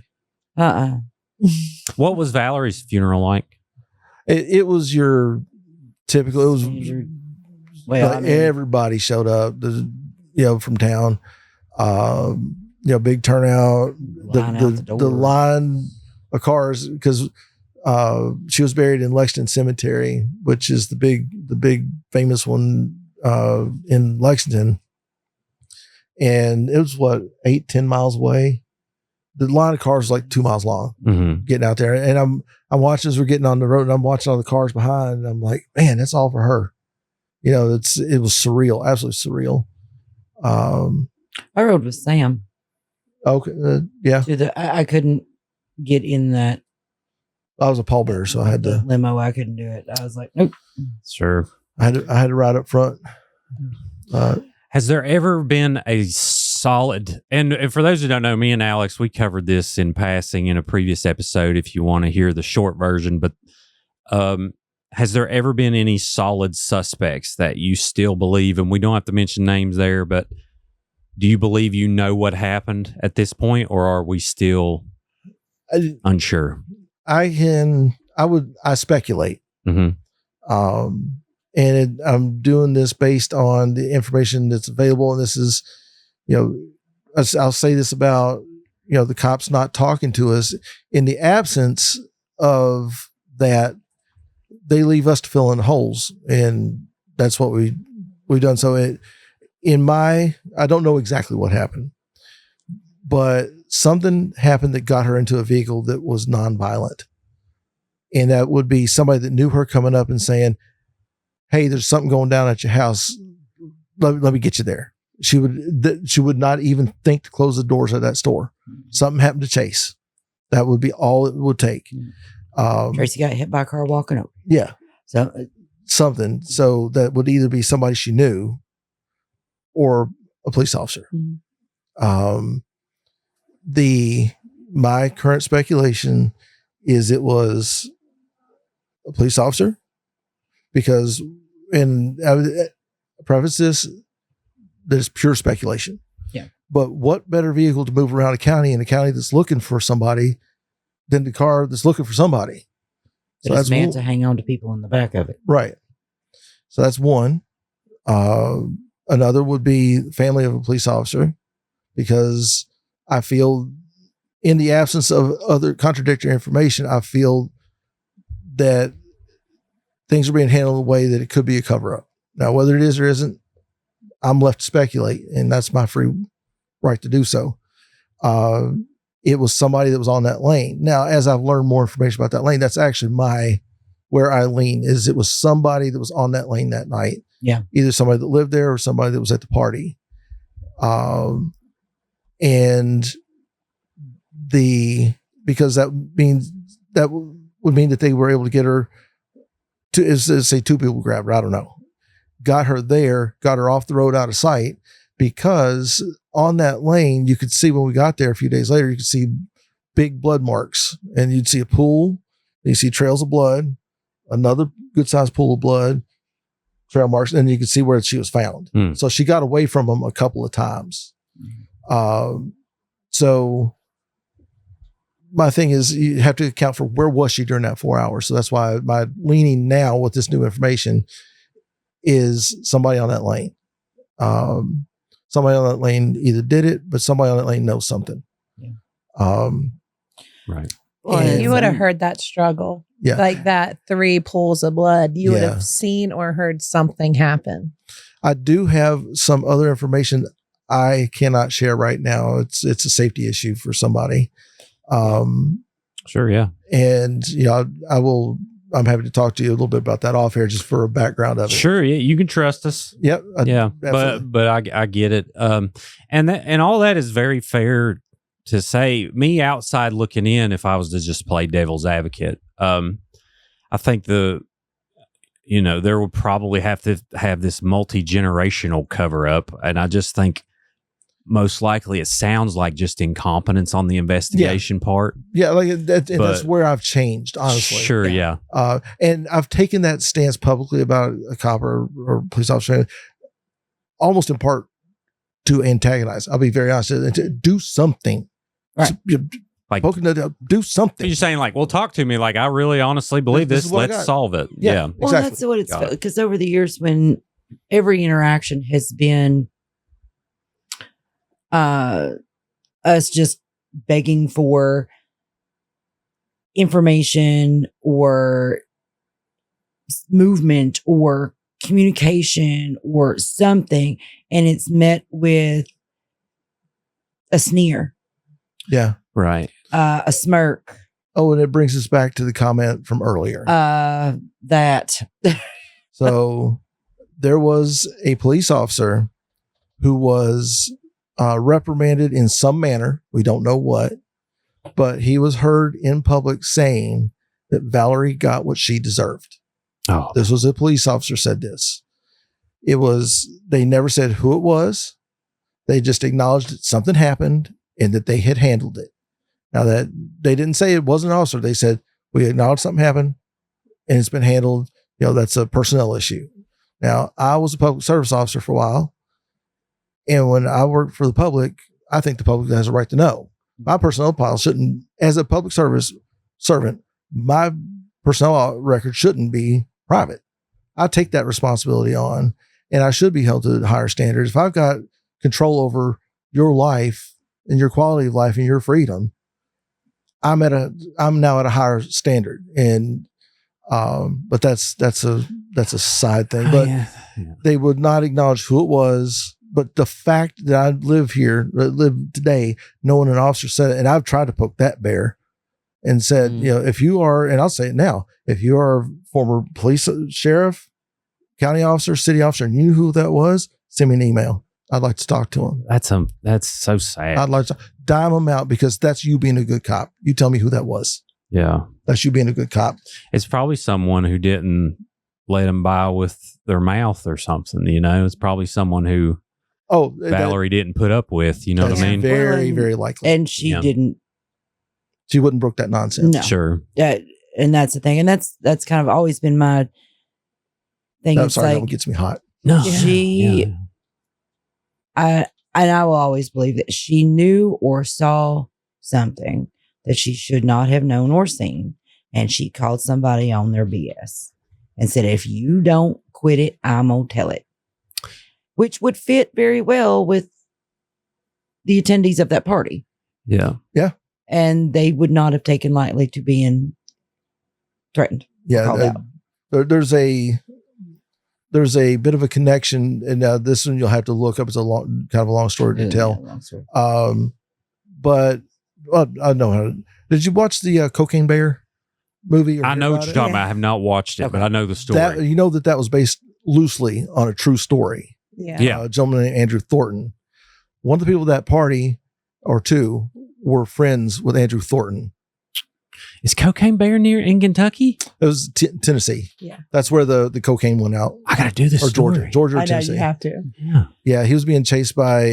What was Valerie's funeral like? It was your typical. It was Well, everybody showed up. From town. Big turnout. Line out the door. The line of cars because she was buried in Lexington Cemetery, which is the big famous one in Lexington. And it was 8-10 miles away. The line of cars was like 2 miles long getting out there. And I'm watching as we're getting on the road and I'm watching all the cars behind and I'm like, man, that's all for her. It was surreal, absolutely surreal. I rode with Sam. Okay. Yeah. I couldn't get in that I was a pallbearer, so I had to limo. I couldn't do it. I was like, nope. Sure. I had to ride up front. Has there ever been a solid, and for those who don't know, me and Alex, we covered this in passing in a previous episode if you want to hear the short version, but has there ever been any solid suspects that you still believe, and we don't have to mention names there, but do you believe you know what happened at this point, or are we still unsure? I speculate. Mm-hmm. I'm doing this based on the information that's available. And this is, I'll say this about, the cops not talking to us. In the absence of that, they leave us to fill in the holes. And that's what we've done. So I don't know exactly what happened, but something happened that got her into a vehicle that was nonviolent. And that would be somebody that knew her coming up and saying, hey, there's something going down at your house. Let me get you there. She would not even think to close the doors of that store. Something happened to Chase. That would be all it would take. Tracy got hit by a car walking up. Yeah. So something. So that would either be somebody she knew or a police officer. Mm-hmm. My current speculation is it was a police officer because, and I would preface this, there's pure speculation. Yeah. But what better vehicle to move around a county in a county that's looking for somebody than the car that's looking for somebody? So it's meant to hang on to people in the back of it. Right. So that's one. Another would be family of a police officer, because I feel in the absence of other contradictory information, I feel that things are being handled in a way that it could be a cover up. Now, whether it is or isn't, I'm left to speculate, and that's my free right to do so. It was somebody that was on that lane. Now, as I've learned more information about that lane, that's actually where I lean is it was somebody that was on that lane that night. Yeah. Either somebody that lived there or somebody that was at the party. Because that would mean that they were able to get her to, say two people grabbed her. I don't know. Got her there, got her off the road out of sight, because on that lane, you could see when we got there a few days later, you could see big blood marks, and you'd see a pool, you see trails of blood, another good sized pool of blood, trail marks, and you could see where she was found. So she got away from them a couple of times. So my thing is you have to account for where was she during that 4 hours. So that's why my leaning now with this new information is somebody on that lane. So somebody on that lane either did it, but somebody on that lane knows something. Yeah. Right. Well, And- you would have heard that struggle. Yeah. Like that 3 pools of blood. You would Yeah. have seen or heard something happen. I do have some other information I cannot share right now. It's a safety issue for somebody. Sure. Yeah. And I'm happy to talk to you a little bit about that off air just for a background of it. Sure. Yeah. You can trust us. Yep. Yeah. absolutely. But I get it. And all that is very fair to say. Me outside looking in, if I was to just play devil's advocate, I think there would probably have to have this multi-generational cover up. And I just think most likely it sounds like just incompetence on the investigation part. Yeah, like that's where I've changed, honestly. Sure, yeah. And I've taken that stance publicly about a cop or police officer, almost in part to antagonize. I'll be very honest, to do something. Right. Like, do something. you're saying, like, well, talk to me. Like, I really honestly believe This this. is what I Let's got. solve it. Yeah. Yeah. Well, Exactly. that's what it's Got it. because over the years, when every interaction has been us just begging for information or movement or communication or something, and it's met with a sneer, Yeah. Right. a smirk, Oh, and it brings us back to the comment from earlier. that So there was a police officer who was reprimanded in some manner. We don't know what, but he was heard in public saying that Valerie got what she deserved. Oh, This was a police officer said this. They never said who it was. They just acknowledged that something happened and that they had handled it. Now that they didn't say it wasn't an officer, they said, we acknowledge something happened and it's been handled. That's a personnel issue. Now, I was a public service officer for a while. And when I worked for the public, I think the public has a right to know. My personnel file shouldn't, as a public service servant, my personnel record shouldn't be private. I take that responsibility on, and I should be held to higher standards. If I've got control over your life and your quality of life and your freedom, I'm now at a higher standard. And but that's a side thing. But yeah. they would not acknowledge who it was. But the fact that I live today, knowing an officer said it, and I've tried to poke that bear and said, if you are, and I'll say it now, if you are a former police sheriff, county officer, city officer, and you knew who that was, send me an email. I'd like to talk to him. That's so sad. I'd like to dime him out because that's you being a good cop. You tell me who that was. Yeah. That's you being a good cop. It's probably someone who didn't let them by with their mouth or something. It's probably someone who Valerie didn't put up with. You know what I mean? Very, very likely. and she Yeah. didn't. She wouldn't brook that nonsense. No. Sure. And that's the thing, and that's kind of always been my thing. I'm It's sorry, that like one gets me hot. No. she, I will always believe that she knew or saw something that she should not have known or seen, and she called somebody on their BS and said, "If you don't quit it, I'm gonna tell it," which would fit very well with the attendees of that party, Yeah. and they would not have taken lightly to being threatened. Yeah. Called out. There's a bit of a connection, and this one you'll have to look up. It's a long story to tell. Yeah, long story. But I know how. Did you watch the Cocaine Bear movie? or I hear know what about you're it? talking about. I have not watched it, Okay. but I know the story. That was based loosely on a true story. Yeah. Yeah. A gentleman named Andrew Thornton. One of the people at that party, or two, were friends with Andrew Thornton. Is Cocaine Bear near in Kentucky? It was Tennessee. Yeah. That's where the cocaine went out. I got to do this Or story. Georgia or I know Tennessee. you have to. Yeah. Yeah, he was being chased by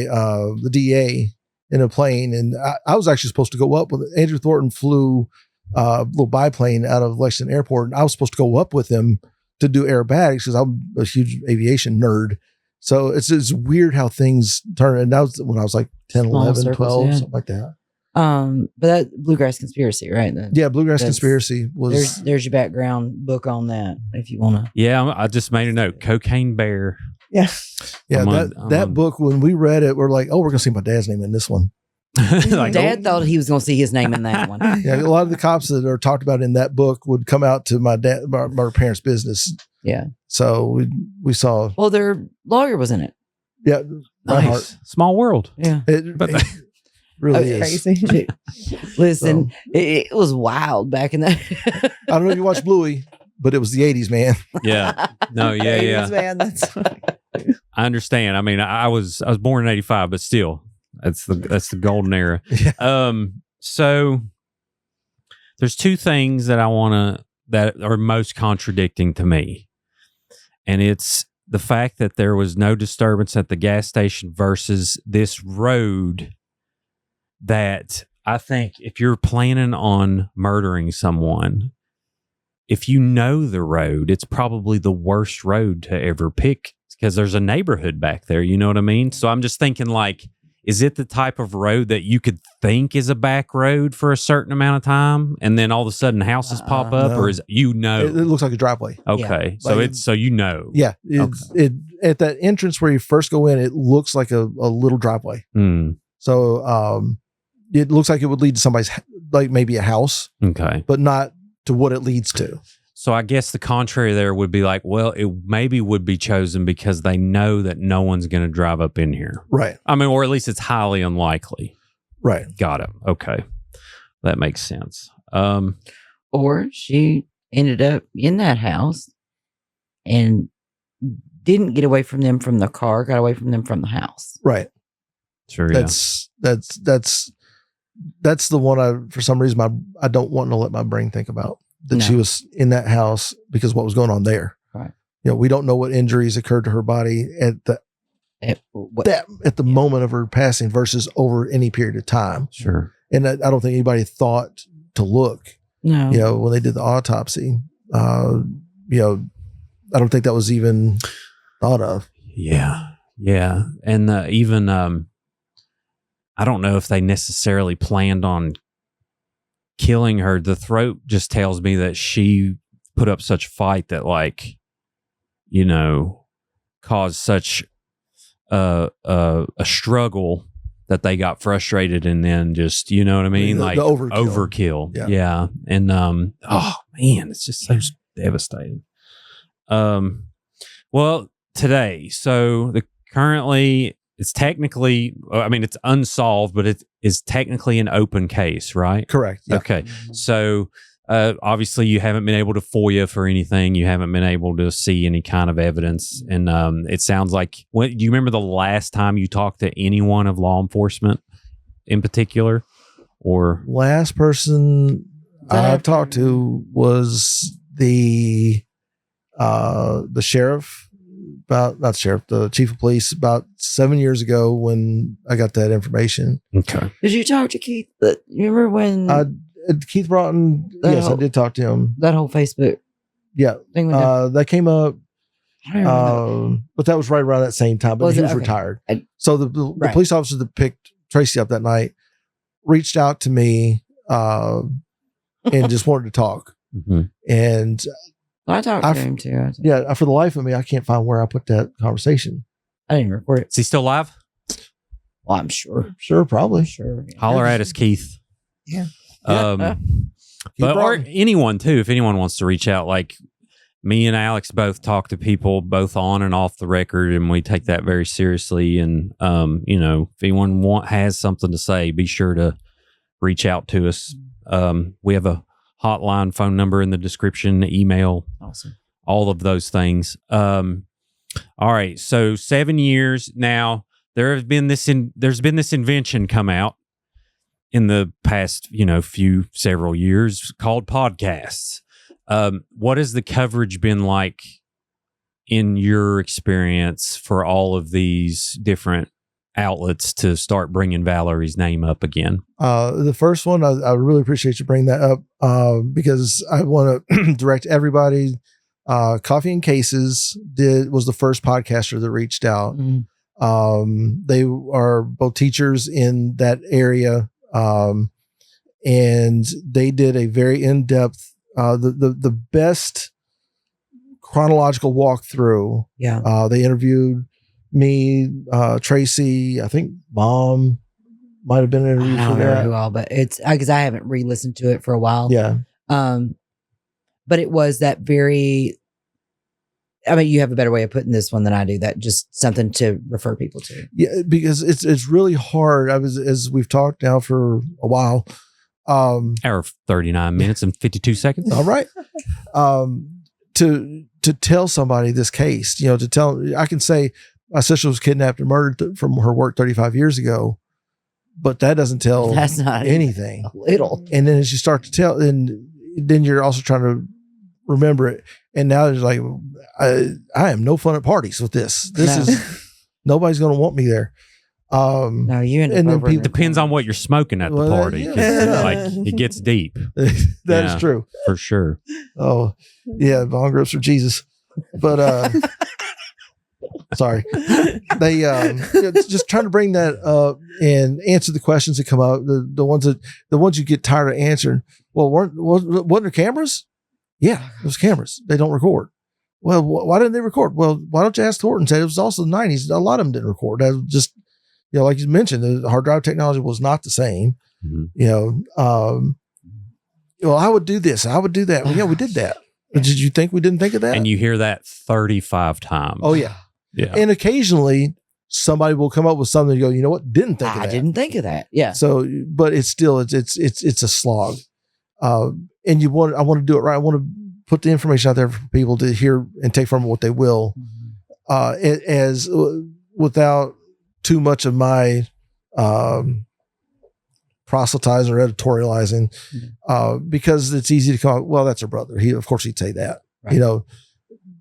the DA in a plane, and I was actually supposed to go up with Andrew Thornton. Flew a little biplane out of Lexington Airport, and I was supposed to go up with him to do aerobatics because I'm a huge aviation nerd. So it's weird how things turn. And that was when I was like 10, Small 11, circles, 12, yeah. something like that. But that Bluegrass Conspiracy, right? Yeah, Bluegrass That's- Conspiracy was. There's your background book on that if you want to. Yeah. I just made a note. Cocaine Bear. Yeah, I'm that book, when we read it, we're like, oh, we're going to see my dad's name in this one. like, Dad thought he was going to see his name in that one. Yeah, a lot of the cops that are talked about in that book would come out to my parents' business. Yeah. So we saw. Well, their lawyer was in it. Yeah, nice. Small world. Yeah. It really is crazy. Listen, it was wild back in the. I don't know if you watch Bluey, but it was the 80s, man. Yeah. No, yeah. Man, that's I understand. I mean, I was born in 85, but still, that's the golden era. Yeah. So there's two things that that are most contradicting to me. And it's the fact that there was no disturbance at the gas station versus this road that I think if you're planning on murdering someone, if you know the road, it's probably the worst road to ever pick because there's a neighborhood back there. You know what I mean? So I'm just thinking like, is it the type of road that you could think is a back road for a certain amount of time and then all of a sudden houses pop up, no. or is it looks like a driveway. Okay. So Like, it's, so you know. Yeah. It at that entrance where you first go in, it looks like a little driveway. Mm, So it looks like it would lead to somebody's, like maybe a house, okay. but not to what it leads to. So I guess the contrary there would be like, well, it maybe would be chosen because they know that no one's going to drive up in here. Right. I mean, or at least it's highly unlikely. Right. Got it. Okay. That makes sense. Or she ended up in that house and didn't get away from them from the car, got away from them from the house. Right. Sure. That's the one for some reason, I don't want to let my brain think about. That No. she was in that house because of what was going on there. Right. You know, we don't know what injuries occurred to her body at the moment of her passing versus over any period of time. Sure. And I don't think anybody thought to look, No. you know, when they did the autopsy, you know, I don't think that was even thought of. Yeah. Yeah. And even, I don't know if they necessarily planned on killing her. The throat just tells me that she put up such a fight that, like, you know, caused such a struggle that they got frustrated and then just, you know what I mean? The like overkill. Yeah. And oh man, it's just so devastating. Well, today, so currently it's technically, I mean, it's unsolved, but it is technically an open case, right? Correct. Yeah. Okay. So obviously you haven't been able to FOIA for anything. You haven't been able to see any kind of evidence. And it sounds like, do you remember the last time you talked to anyone of law enforcement in particular? Or Last person I've talked to was the sheriff. The chief of police about 7 years ago when I got that information. okay. Did you talk to Keith? You remember when Keith Broughton? Yes, I did talk to him. that whole Facebook Yeah, thing went down? that came up, I don't remember. but that was right around that same time. But Was he it? was Okay. retired. I- So the Right. police officer that picked Traci up that night reached out to me and just wanted to talk. Mhm. And I talked I've- to him too. yeah, for the life of me, I can't find where I put that conversation. I didn't record it. Is he still alive? Well, I'm sure. Sure, probably. Sure. Holler at us, Keith. Yeah. But or Broughton. anyone too, if anyone wants to reach out, like me and Alex both talk to people both on and off the record, and we take that very seriously. And you know, if anyone has something to say, be sure to reach out to us. We have a hotline, phone number in the description, email, Awesome. all of those things. All right, so 7 years now. There's been this invention come out in the past, several years called podcasts. What has the coverage been like in your experience for all of these different outlets to start bringing Valerie's name up again? The first one, I really appreciate you bringing that up because I want to direct everybody. Coffee and Cases was the first podcaster that reached out. Mhm. They are both teachers in that area, and they did a very in-depth, the best chronological walkthrough. Yeah. They interviewed me, Traci, I think Mom might have been interviewed I for don't remember that. who all, but it's because I haven't re-listened to it for a while. Yeah. But it was that very. I mean, you have a better way of putting this one than I do. That just something to refer people to. Yeah, because it's really hard. As we've talked now for a while. Hour 39 minutes and 52 seconds. All right. To tell somebody this case, to tell, I can say my sister was kidnapped and murdered from her work 35 years ago, but that doesn't tell That's not anything. A little. And then as you start to tell, and then you're also trying to remember it. And now it's like, I am no fun at parties with this. Nobody's going to want me there. No, you end up and then over in people- the Depends on what you're smoking at the party. 'Cause, yeah. like, it gets deep That is Yeah. true. for sure. Oh, yeah, bong grips for Jesus. But sorry, they just trying to bring that up and answer the questions that come up. The ones you get tired of answering. Well, wasn't there cameras? Yeah, there's cameras. They don't record. Well, why didn't they record? Well, why don't you ask Thornton? Said it was also the 90s. A lot of them didn't record. That was just, like you mentioned, the hard drive technology was not the same. Mhm. Well, I would do this. I would do that. Well, yeah, we did that. But did you think we didn't think of that? And you hear that 35 times. Oh, yeah. Yeah. And occasionally somebody will come up with something and go, you know what? Didn't think of I that. didn't think of that. Yeah. So, but it's still, it's a slog. And I want to do it right. I want to put the information out there for people to hear and take from it what they will, as without too much of my, proselytizing or editorializing, because it's easy to come out, well, that's her brother. Of course he'd say that, Right.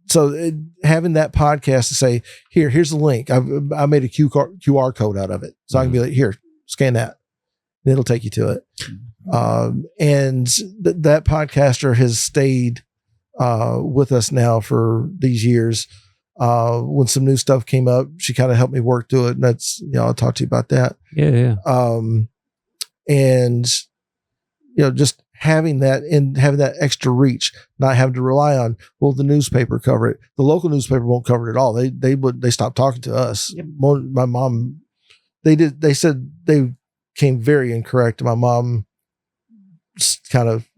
So having that podcast to say, here's the link. I made a QR code out of it. So I can be like, here, scan that. And it'll take you to it. And that podcaster has stayed with us now for these years. When some new stuff came up, she kind of helped me work through it. And that's, I'll talk to you about that. Yeah. And just having that and having that extra reach, not having to rely on, well, the newspaper cover it. The local newspaper won't cover it at all. They stopped talking to us. Yep. My mom, they said they came very incorrect. My mom kind of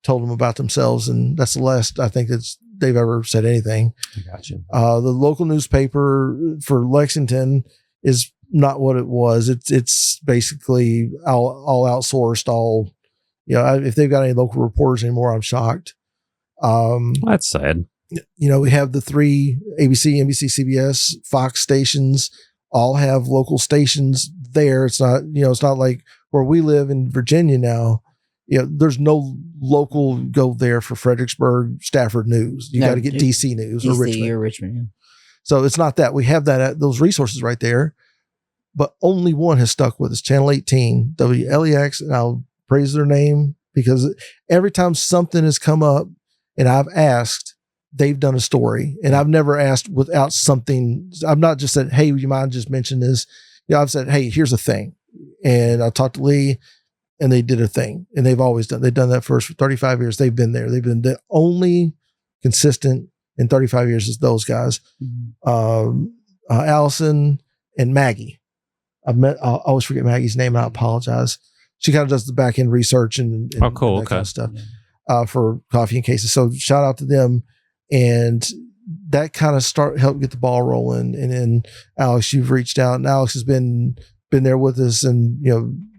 told them about themselves, and that's the last I think they've ever said anything. Gotcha. The local newspaper for Lexington is not what it was. It's basically all outsourced. All, if they've got any local reporters anymore, I'm shocked. That's sad. We have the 3 ABC, NBC, CBS, Fox stations all have local stations there. It's not, it's not like where we live in Virginia now. There's no local go there for Fredericksburg, Stafford news. You got to get DC news or Richmond. Yeah. So it's not that. We have those resources right there, but only one has stuck with us, Channel 18, WLEX, and I'll praise their name because every time something has come up and I've asked, they've done a story. And I've never asked without something. I've not just said, hey, would you mind just mention this? I've said, hey, here's a thing. And I talked to Lee and they did a thing. And they've done that for 35 years. They've been there. They've been the only consistent in 35 years is those guys. Allison and Maggie. I always forget Maggie's name and I apologize. She kind of does the back end research and Oh, cool. and that kind of Okay. stuff for Coffee and Cases. So shout out to them. And that kind of helped get the ball rolling. And then Alex, you've reached out, and Alex has been there with us, and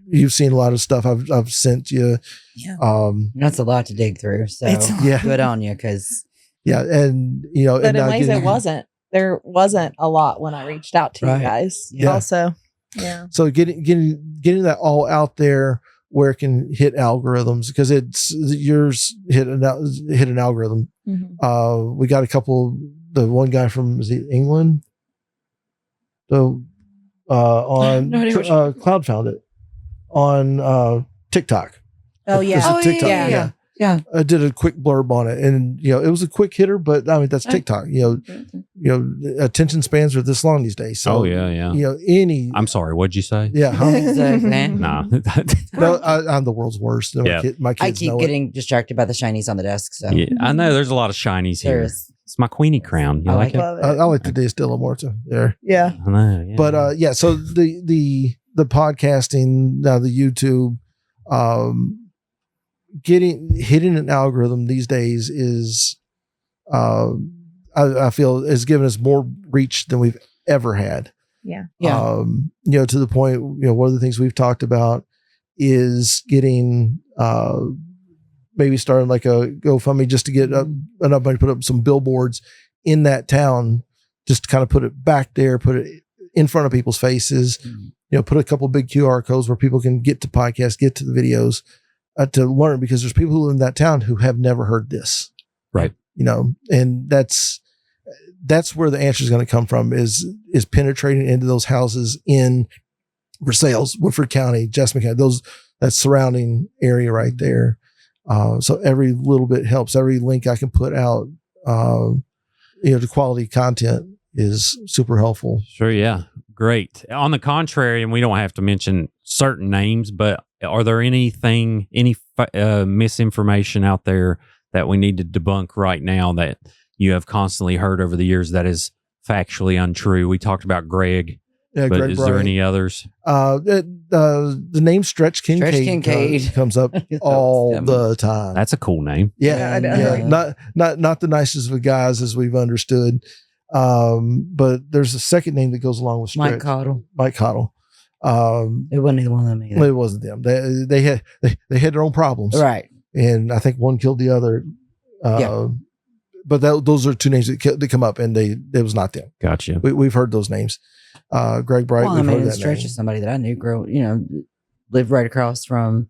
you've seen a lot of stuff I've sent you. Yeah. That's a lot to dig through. So Yeah. good on you, because Yeah. And, But and in now ways getting- there wasn't a lot when I reached out to Right. you guys. Yeah. Also. Yeah. So getting that all out there where it can hit algorithms, because it's yours hit an algorithm. Mhm. We got a couple, the one guy from England, on No idea Cloud found it on TikTok. Oh yeah. There's a TikTok. yeah. I did a quick blurb on it, and it was a quick hitter, but I mean that's TikTok. Attention spans are this long these days. So yeah. Any. I'm sorry. What'd you say? Yeah. Huh? Exactly. Nah. No, I'm the world's worst. Yeah. My I kids keep know getting distracted by the shinies on the desk. So Yeah, I know there's a lot of shinies here. there's It's my Queenie crown. You I like like it? Love I like the Distillo more too. There, Yeah. I know, yeah. but yeah. So the podcasting now, the YouTube, hitting an algorithm these days is, I feel has given us more reach than we've ever had. Yeah. Yeah. To the point, one of the things we've talked about is getting, maybe starting like a GoFundMe just to get enough money to put up some billboards in that town, just to kind of put it back there, put it in front of people's faces, put a couple big QR codes where people can get to podcasts, get to the videos, to learn, because there's people in that town who have never heard this. Right. And that's where the answer is going to come from is penetrating into those houses in Versailles, Woodford County, Jessamine County, that surrounding area right there. So every little bit helps. Every link I can put out, to quality content is super helpful. Sure, yeah. Great. On the contrary, and we don't have to mention certain names, but are there any misinformation out there that we need to debunk right now that you have constantly heard over the years that is factually untrue? We talked about Greg, Yeah, but Greg is there Bryant. any others? The name Stretch Kincaid, comes up all coming. the time. That's a cool name. Yeah, I know. yeah. Not the nicest of guys as we've understood. But there's a second name that goes along with Stretch. Mike Cottle. It wasn't either one of them either. It wasn't them. They had their own problems, Right. and I think one killed the other. Yeah. But those are two names that come up, and it was not them. Gotcha. We've heard those names. Greg Bright. Well, I we've mean, heard that Stretch name. is somebody that I knew lived right across from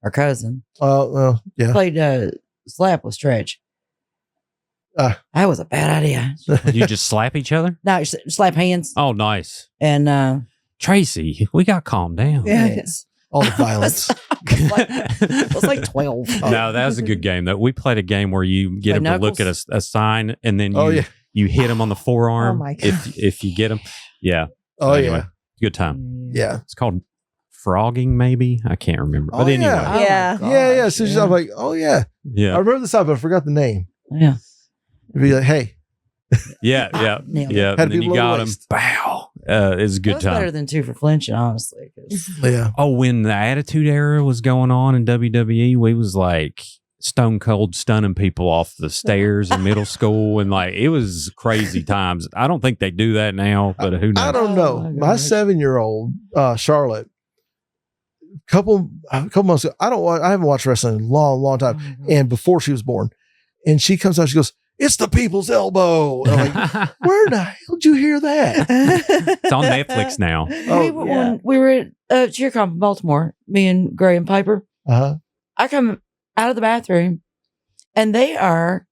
our cousin. Well, yeah. Played slap with Stretch. That was a bad idea. You just slap each other? No, slap hands. Oh, nice. And Tracy, we got to calm down. Yeah. yes. All the violence. It was like 12. No, that was a good game. Though we played a game where you get Play them to look at a sign, and then you hit them on the forearm. Oh my gosh. if you get them, yeah. Oh, Anyway, yeah. good time. Yeah. It's called frogging, maybe. I can't remember. But Oh, anyway, yeah. Yeah. Oh, Yeah. gosh, So I'm like, oh, yeah. I yeah, remember the song, but I forgot the name. Yeah. It'd be like, hey. yeah. Nailed it. And Had then people you on got the him. waist. Bow. It's a good That's better time. than 2 for flinching, honestly. 'cause- Yeah. Oh, when the Attitude Era was going on in WWE, we was like stone cold stunning people off the stairs in middle school, and like it was crazy times. I don't think they do that now, but who knows? I don't Oh, know. my My gosh. 7-year-old, Charlotte, couple months ago, I haven't watched wrestling in a long, long time. And before she was born, and she comes out, she goes, "It's the People's Elbow." And I'm like, where the hell did you hear that? It's on Netflix now. Oh, we were at CheerCon in Baltimore, me and Gray and Piper. Uh-huh. I come out of the bathroom and they are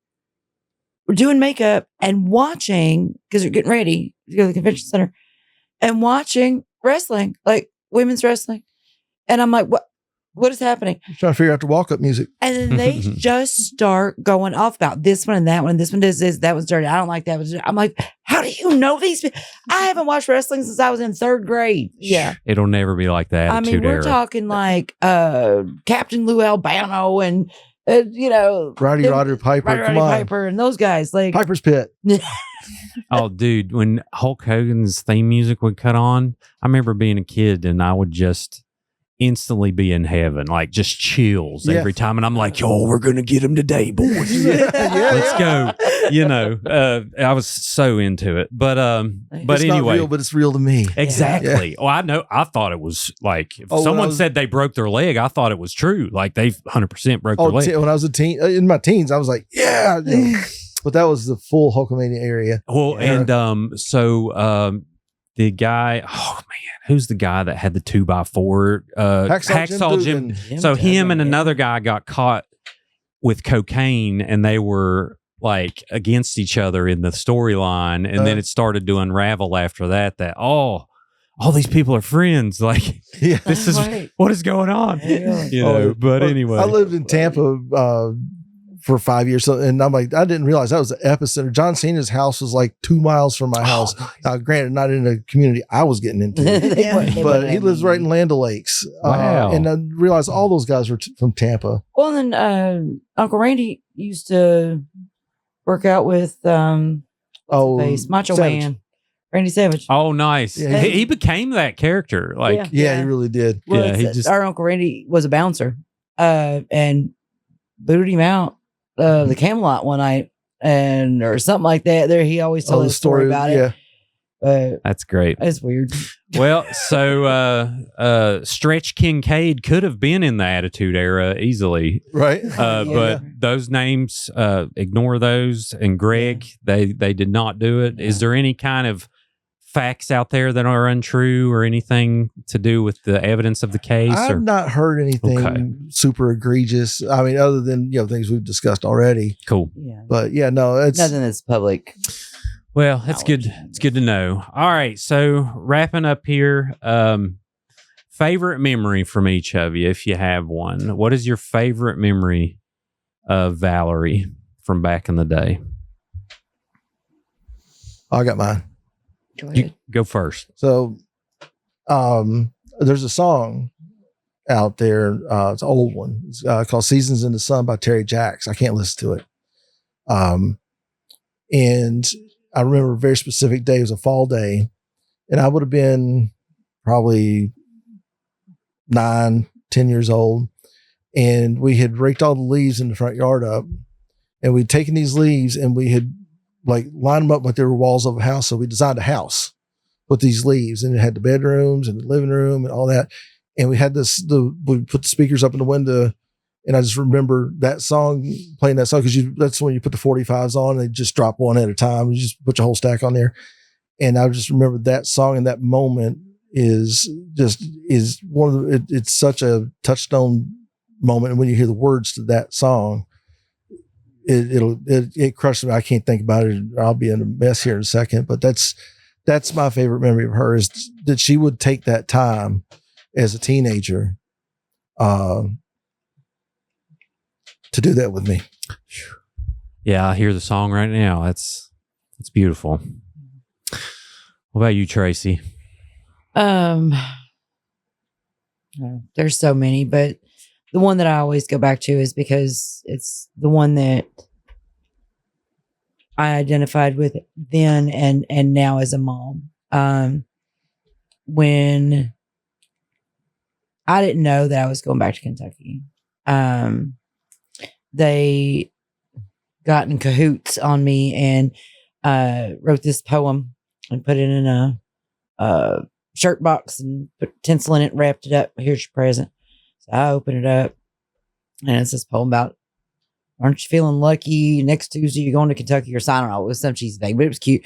doing makeup and watching, because they're getting ready to go to the convention center, and watching wrestling, like women's wrestling. And I'm like, what is happening? Trying to figure out the walk-up music. And then they just start going off about this one and that one. This one does this, that one's dirty. I don't like that. I'm like, how do you know these people? I haven't watched wrestling since I was in 3rd grade. Yeah. It'll never be like that. I mean, we're talking like Captain Lou Albano and, Roddy them- Roddy Piper. Roddy Come on. Piper and those guys. Like, Piper's Pit. Oh, dude, when Hulk Hogan's theme music would cut on, I remember being a kid and I would just instantly be in heaven, like just chills Yeah. every time. And I'm like, yo, we're going to get him today, boys. Yeah, Let's go. I was so into it. But It's anyway. not real, but it's real to me. Exactly. Oh, I know. I thought it was like, if Oh, when someone I was- said they broke their leg, I thought it was true. Like they 100% broke their leg. When I was a teen, in my teens, I was like, yeah. But that was the full Hulkamania area. Well, Yeah. and the guy, oh man, who's the guy that had the 2x4? Hacksaw Jim. So him and another guy got caught with cocaine, and they were like against each other in the storyline, and then it started to unravel after that. That all these people are friends. Like Yeah. this is Right. what is going on. Yeah. You know. But anyway, I lived in Tampa for 5 years, and I'm like, I didn't realize that was the epicenter. John Cena's house was like 2 miles from my house. Granted, not in a community I was getting into, but he lives right in Land O'Lakes. Wow. And I realized all those guys were from Tampa. Well, then Uncle Randy used to work out with Macho Savage. Man, Randy Savage. Oh, nice. Yeah, He became that character. Like, Yeah, he really did. Well, yeah, he just our Uncle Randy was a bouncer, and booted him out the Camelot one night, or something like that. There, he always told the a story about it. that's great. It's weird. Well, so Stretch Kincaid could have been in the Attitude Era easily. Right. But those names, ignore those. And Greg, they did not do it. Is there any kind of facts out there that are untrue or anything to do with the evidence of the case? I've not heard anything super egregious. I mean, other than, things we've discussed already. Cool. Yeah. But yeah, no, it's Nothing that's public. Well, that's good. It's good to know. All right. So wrapping up here, favorite memory from each of you, if you have one. What is your favorite memory of Valerie from back in the day? I got mine. Go You ahead. go first. So, there's a song out there. It's an old one. It's called "Seasons in the Sun" by Terry Jacks. I can't listen to it. And I remember a very specific day. It was a fall day, and I would have been probably 9, 10 years old. And we had raked all the leaves in the front yard up, and we'd taken these leaves and we had lined them up like they were walls of a house. So we designed a house with these leaves, and it had the bedrooms and the living room and all that. And we had we put the speakers up in the window. And I just remember that song, playing that song, because that's when you put the 45s on, and they just drop one at a time. You just put your whole stack on there. And I just remember that song, and that moment is one of the, it's such a touchstone moment. And when you hear the words to that song, it crushes me. I can't think about it, or I'll be in a mess here in a second. But that's my favorite memory of her, is that she would take that time as a teenager, to do that with me. Yeah, I hear the song right now. It's beautiful. What about you, Tracy? There's so many, but the one that I always go back to is because it's the one that I identified with then and now as a mom. When I didn't know that I was going back to Kentucky, they got in cahoots on me and wrote this poem and put it in a shirt box and put tinsel in it, wrapped it up. Here's your present. So I open it up, and it's this poem about, aren't you feeling lucky? Next Tuesday you're going to Kentucky or something. I don't know. It was some cheesy thing, but it was cute.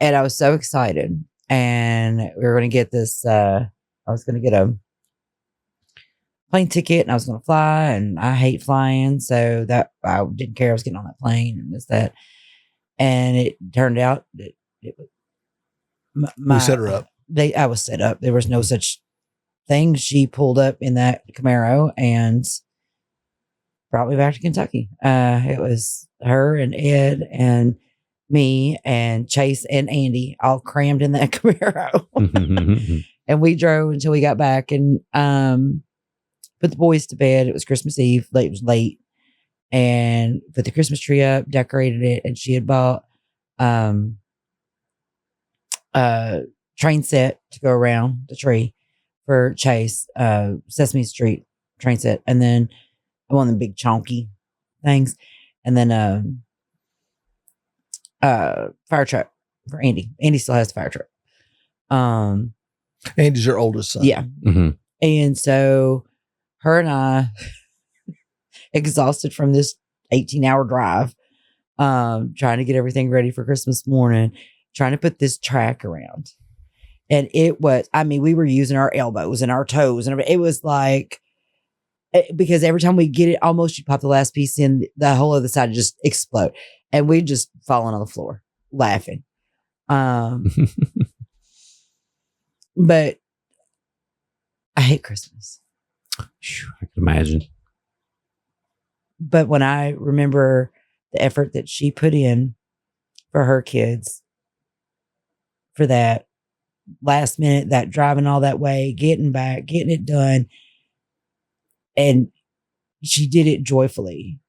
And I was so excited. And we were going to get this, I was going to get a plane ticket, and I was going to fly, and I hate flying. So that I didn't care. I was getting on that plane and this, that. And it turned out that it was We set her up. I was set up. There was no such thing. She pulled up in that Camaro and brought me back to Kentucky. It was her and Ed and me and Chase and Andy all crammed in that Camaro. And we drove until we got back and put the boys to bed. It was Christmas Eve. It was late. And put the Christmas tree up, decorated it, and she had bought train set to go around the tree for Chase, Sesame Street train set, and then one of the big chonky things, and then fire truck for Andy. Andy still has the fire truck. Andy's your oldest son. Yeah. Mm-hmm. And so her and I, exhausted from this 18-hour drive, trying to get everything ready for Christmas morning, trying to put this track around. And it was, I mean, we were using our elbows and our toes, and it was like, because every time we get it, almost you pop the last piece in, the whole other side just explode. And we just falling on the floor laughing. But I hate Christmas. I can imagine. But when I remember the effort that she put in for her kids, for that last minute, that driving all that way, getting back, getting it done, and she did it joyfully.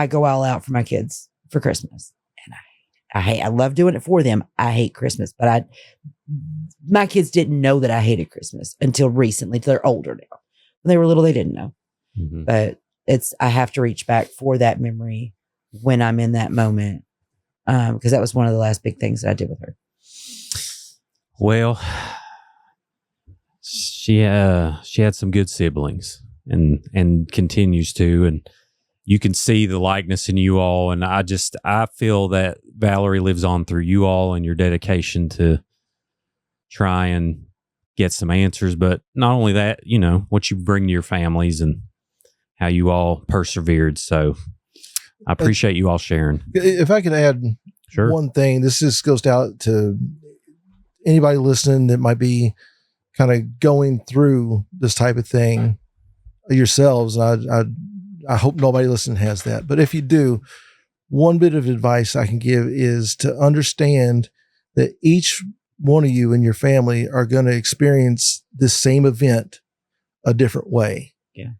I go all out for my kids for Christmas. And I love doing it for them. I hate Christmas, but my kids didn't know that I hated Christmas until recently. They're older now. When they were little, they didn't know. Mm-hmm. But I have to reach back for that memory when I'm in that moment. Because that was one of the last big things that I did with her. Well, she had some good siblings and continues to, and you can see the likeness in you all. And I feel that Valeri lives on through you all and your dedication to try and get some answers. But not only that, what you bring to your families and how you all persevered. So I appreciate you all sharing. If I could add one thing, this just goes out to anybody listening that might be kind of going through this type of thing yourselves. I hope nobody listening has that. But if you do, one bit of advice I can give is to understand that each one of you and your family are going to experience this same event a different way. Yeah.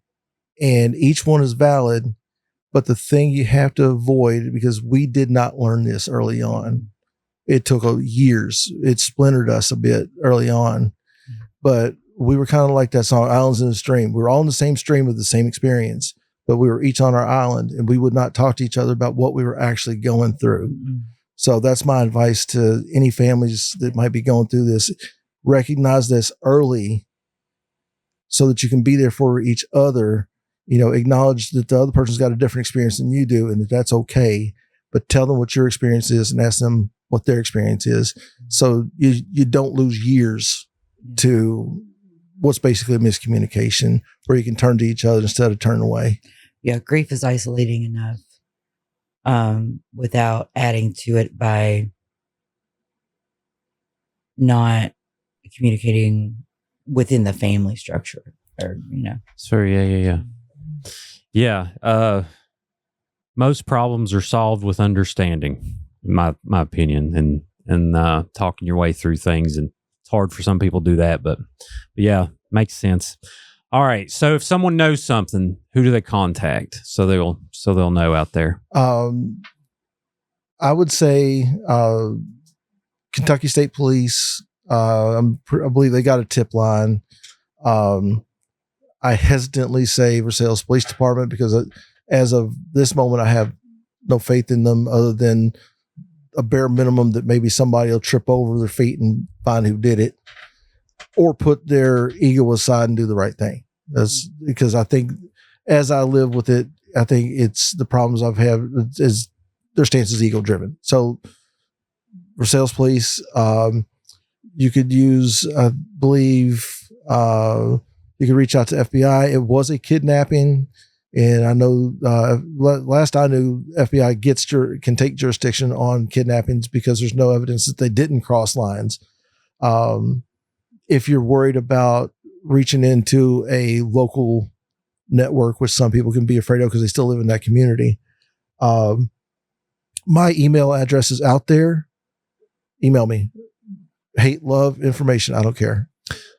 And each one is valid. But the thing you have to avoid, because we did not learn this early on, it took years. It splintered us a bit early on, but we were kind of like that song, Islands in a Stream. We were all in the same stream with the same experience, but we were each on our island and we would not talk to each other about what we were actually going through. Mm-hmm. So that's my advice to any families that might be going through this. Recognize this early so that you can be there for each other. Acknowledge that the other person's got a different experience than you do and that that's okay, but tell them what your experience is and ask them what their experience is. So you don't lose years to what's basically a miscommunication where you can turn to each other instead of turn away. Yeah. Grief is isolating enough without adding to it by not communicating within the family structure So yeah. Most problems are solved with understanding, in my opinion, and talking your way through things. And it's hard for some people to do that, but yeah, makes sense. All right. So if someone knows something, who do they contact? So they'll know out there. I would say Kentucky State Police. I believe they got a tip line. I hesitantly say Versailles Police Department because as of this moment, I have no faith in them other than a bare minimum that maybe somebody will trip over their feet and find who did it or put their ego aside and do the right thing. That's because I think as I live with it, I think it's the problems I've had is their stance is ego driven. So Versailles Police, you could use, I believe, you can reach out to FBI. It was a kidnapping, and I know last I knew, FBI can take jurisdiction on kidnappings because there's no evidence that they didn't cross lines. If you're worried about reaching into a local network, which some people can be afraid of because they still live in that community, my email address is out there. Email me. Hate, love, information. I don't care.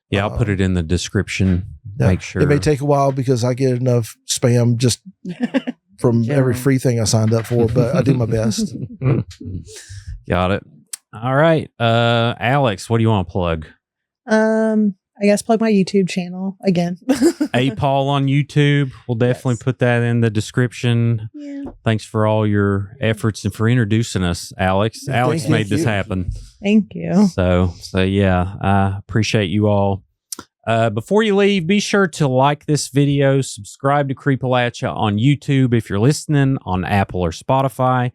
Yeah, I'll put it in the description. Yeah, make sure. It may take a while because I get enough spam just from every free thing I signed up for, but I do my best. Got it. All right. Alex, what do you want to plug? I guess plug my YouTube channel again. Paul on YouTube. We'll definitely put that in the description. Yeah. Thanks for all your efforts and for introducing us, Alex. Alex made this happen. Thank you. So yeah, I appreciate you all. Before you leave, be sure to like this video, subscribe to Creepalachia on YouTube if you're listening on Apple or Spotify.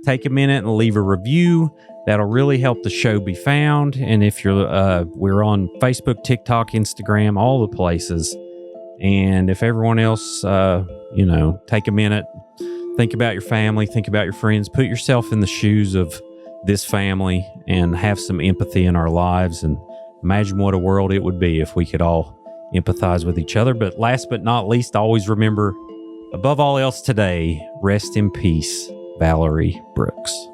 Take a minute and leave a review. That'll really help the show be found. And if you're, we're on Facebook, TikTok, Instagram, all the places. And if everyone else, take a minute, think about your family, think about your friends, put yourself in the shoes of this family and have some empathy in our lives and imagine what a world it would be if we could all empathize with each other. But last but not least, always remember, above all else today, rest in peace, Valeri Brooks.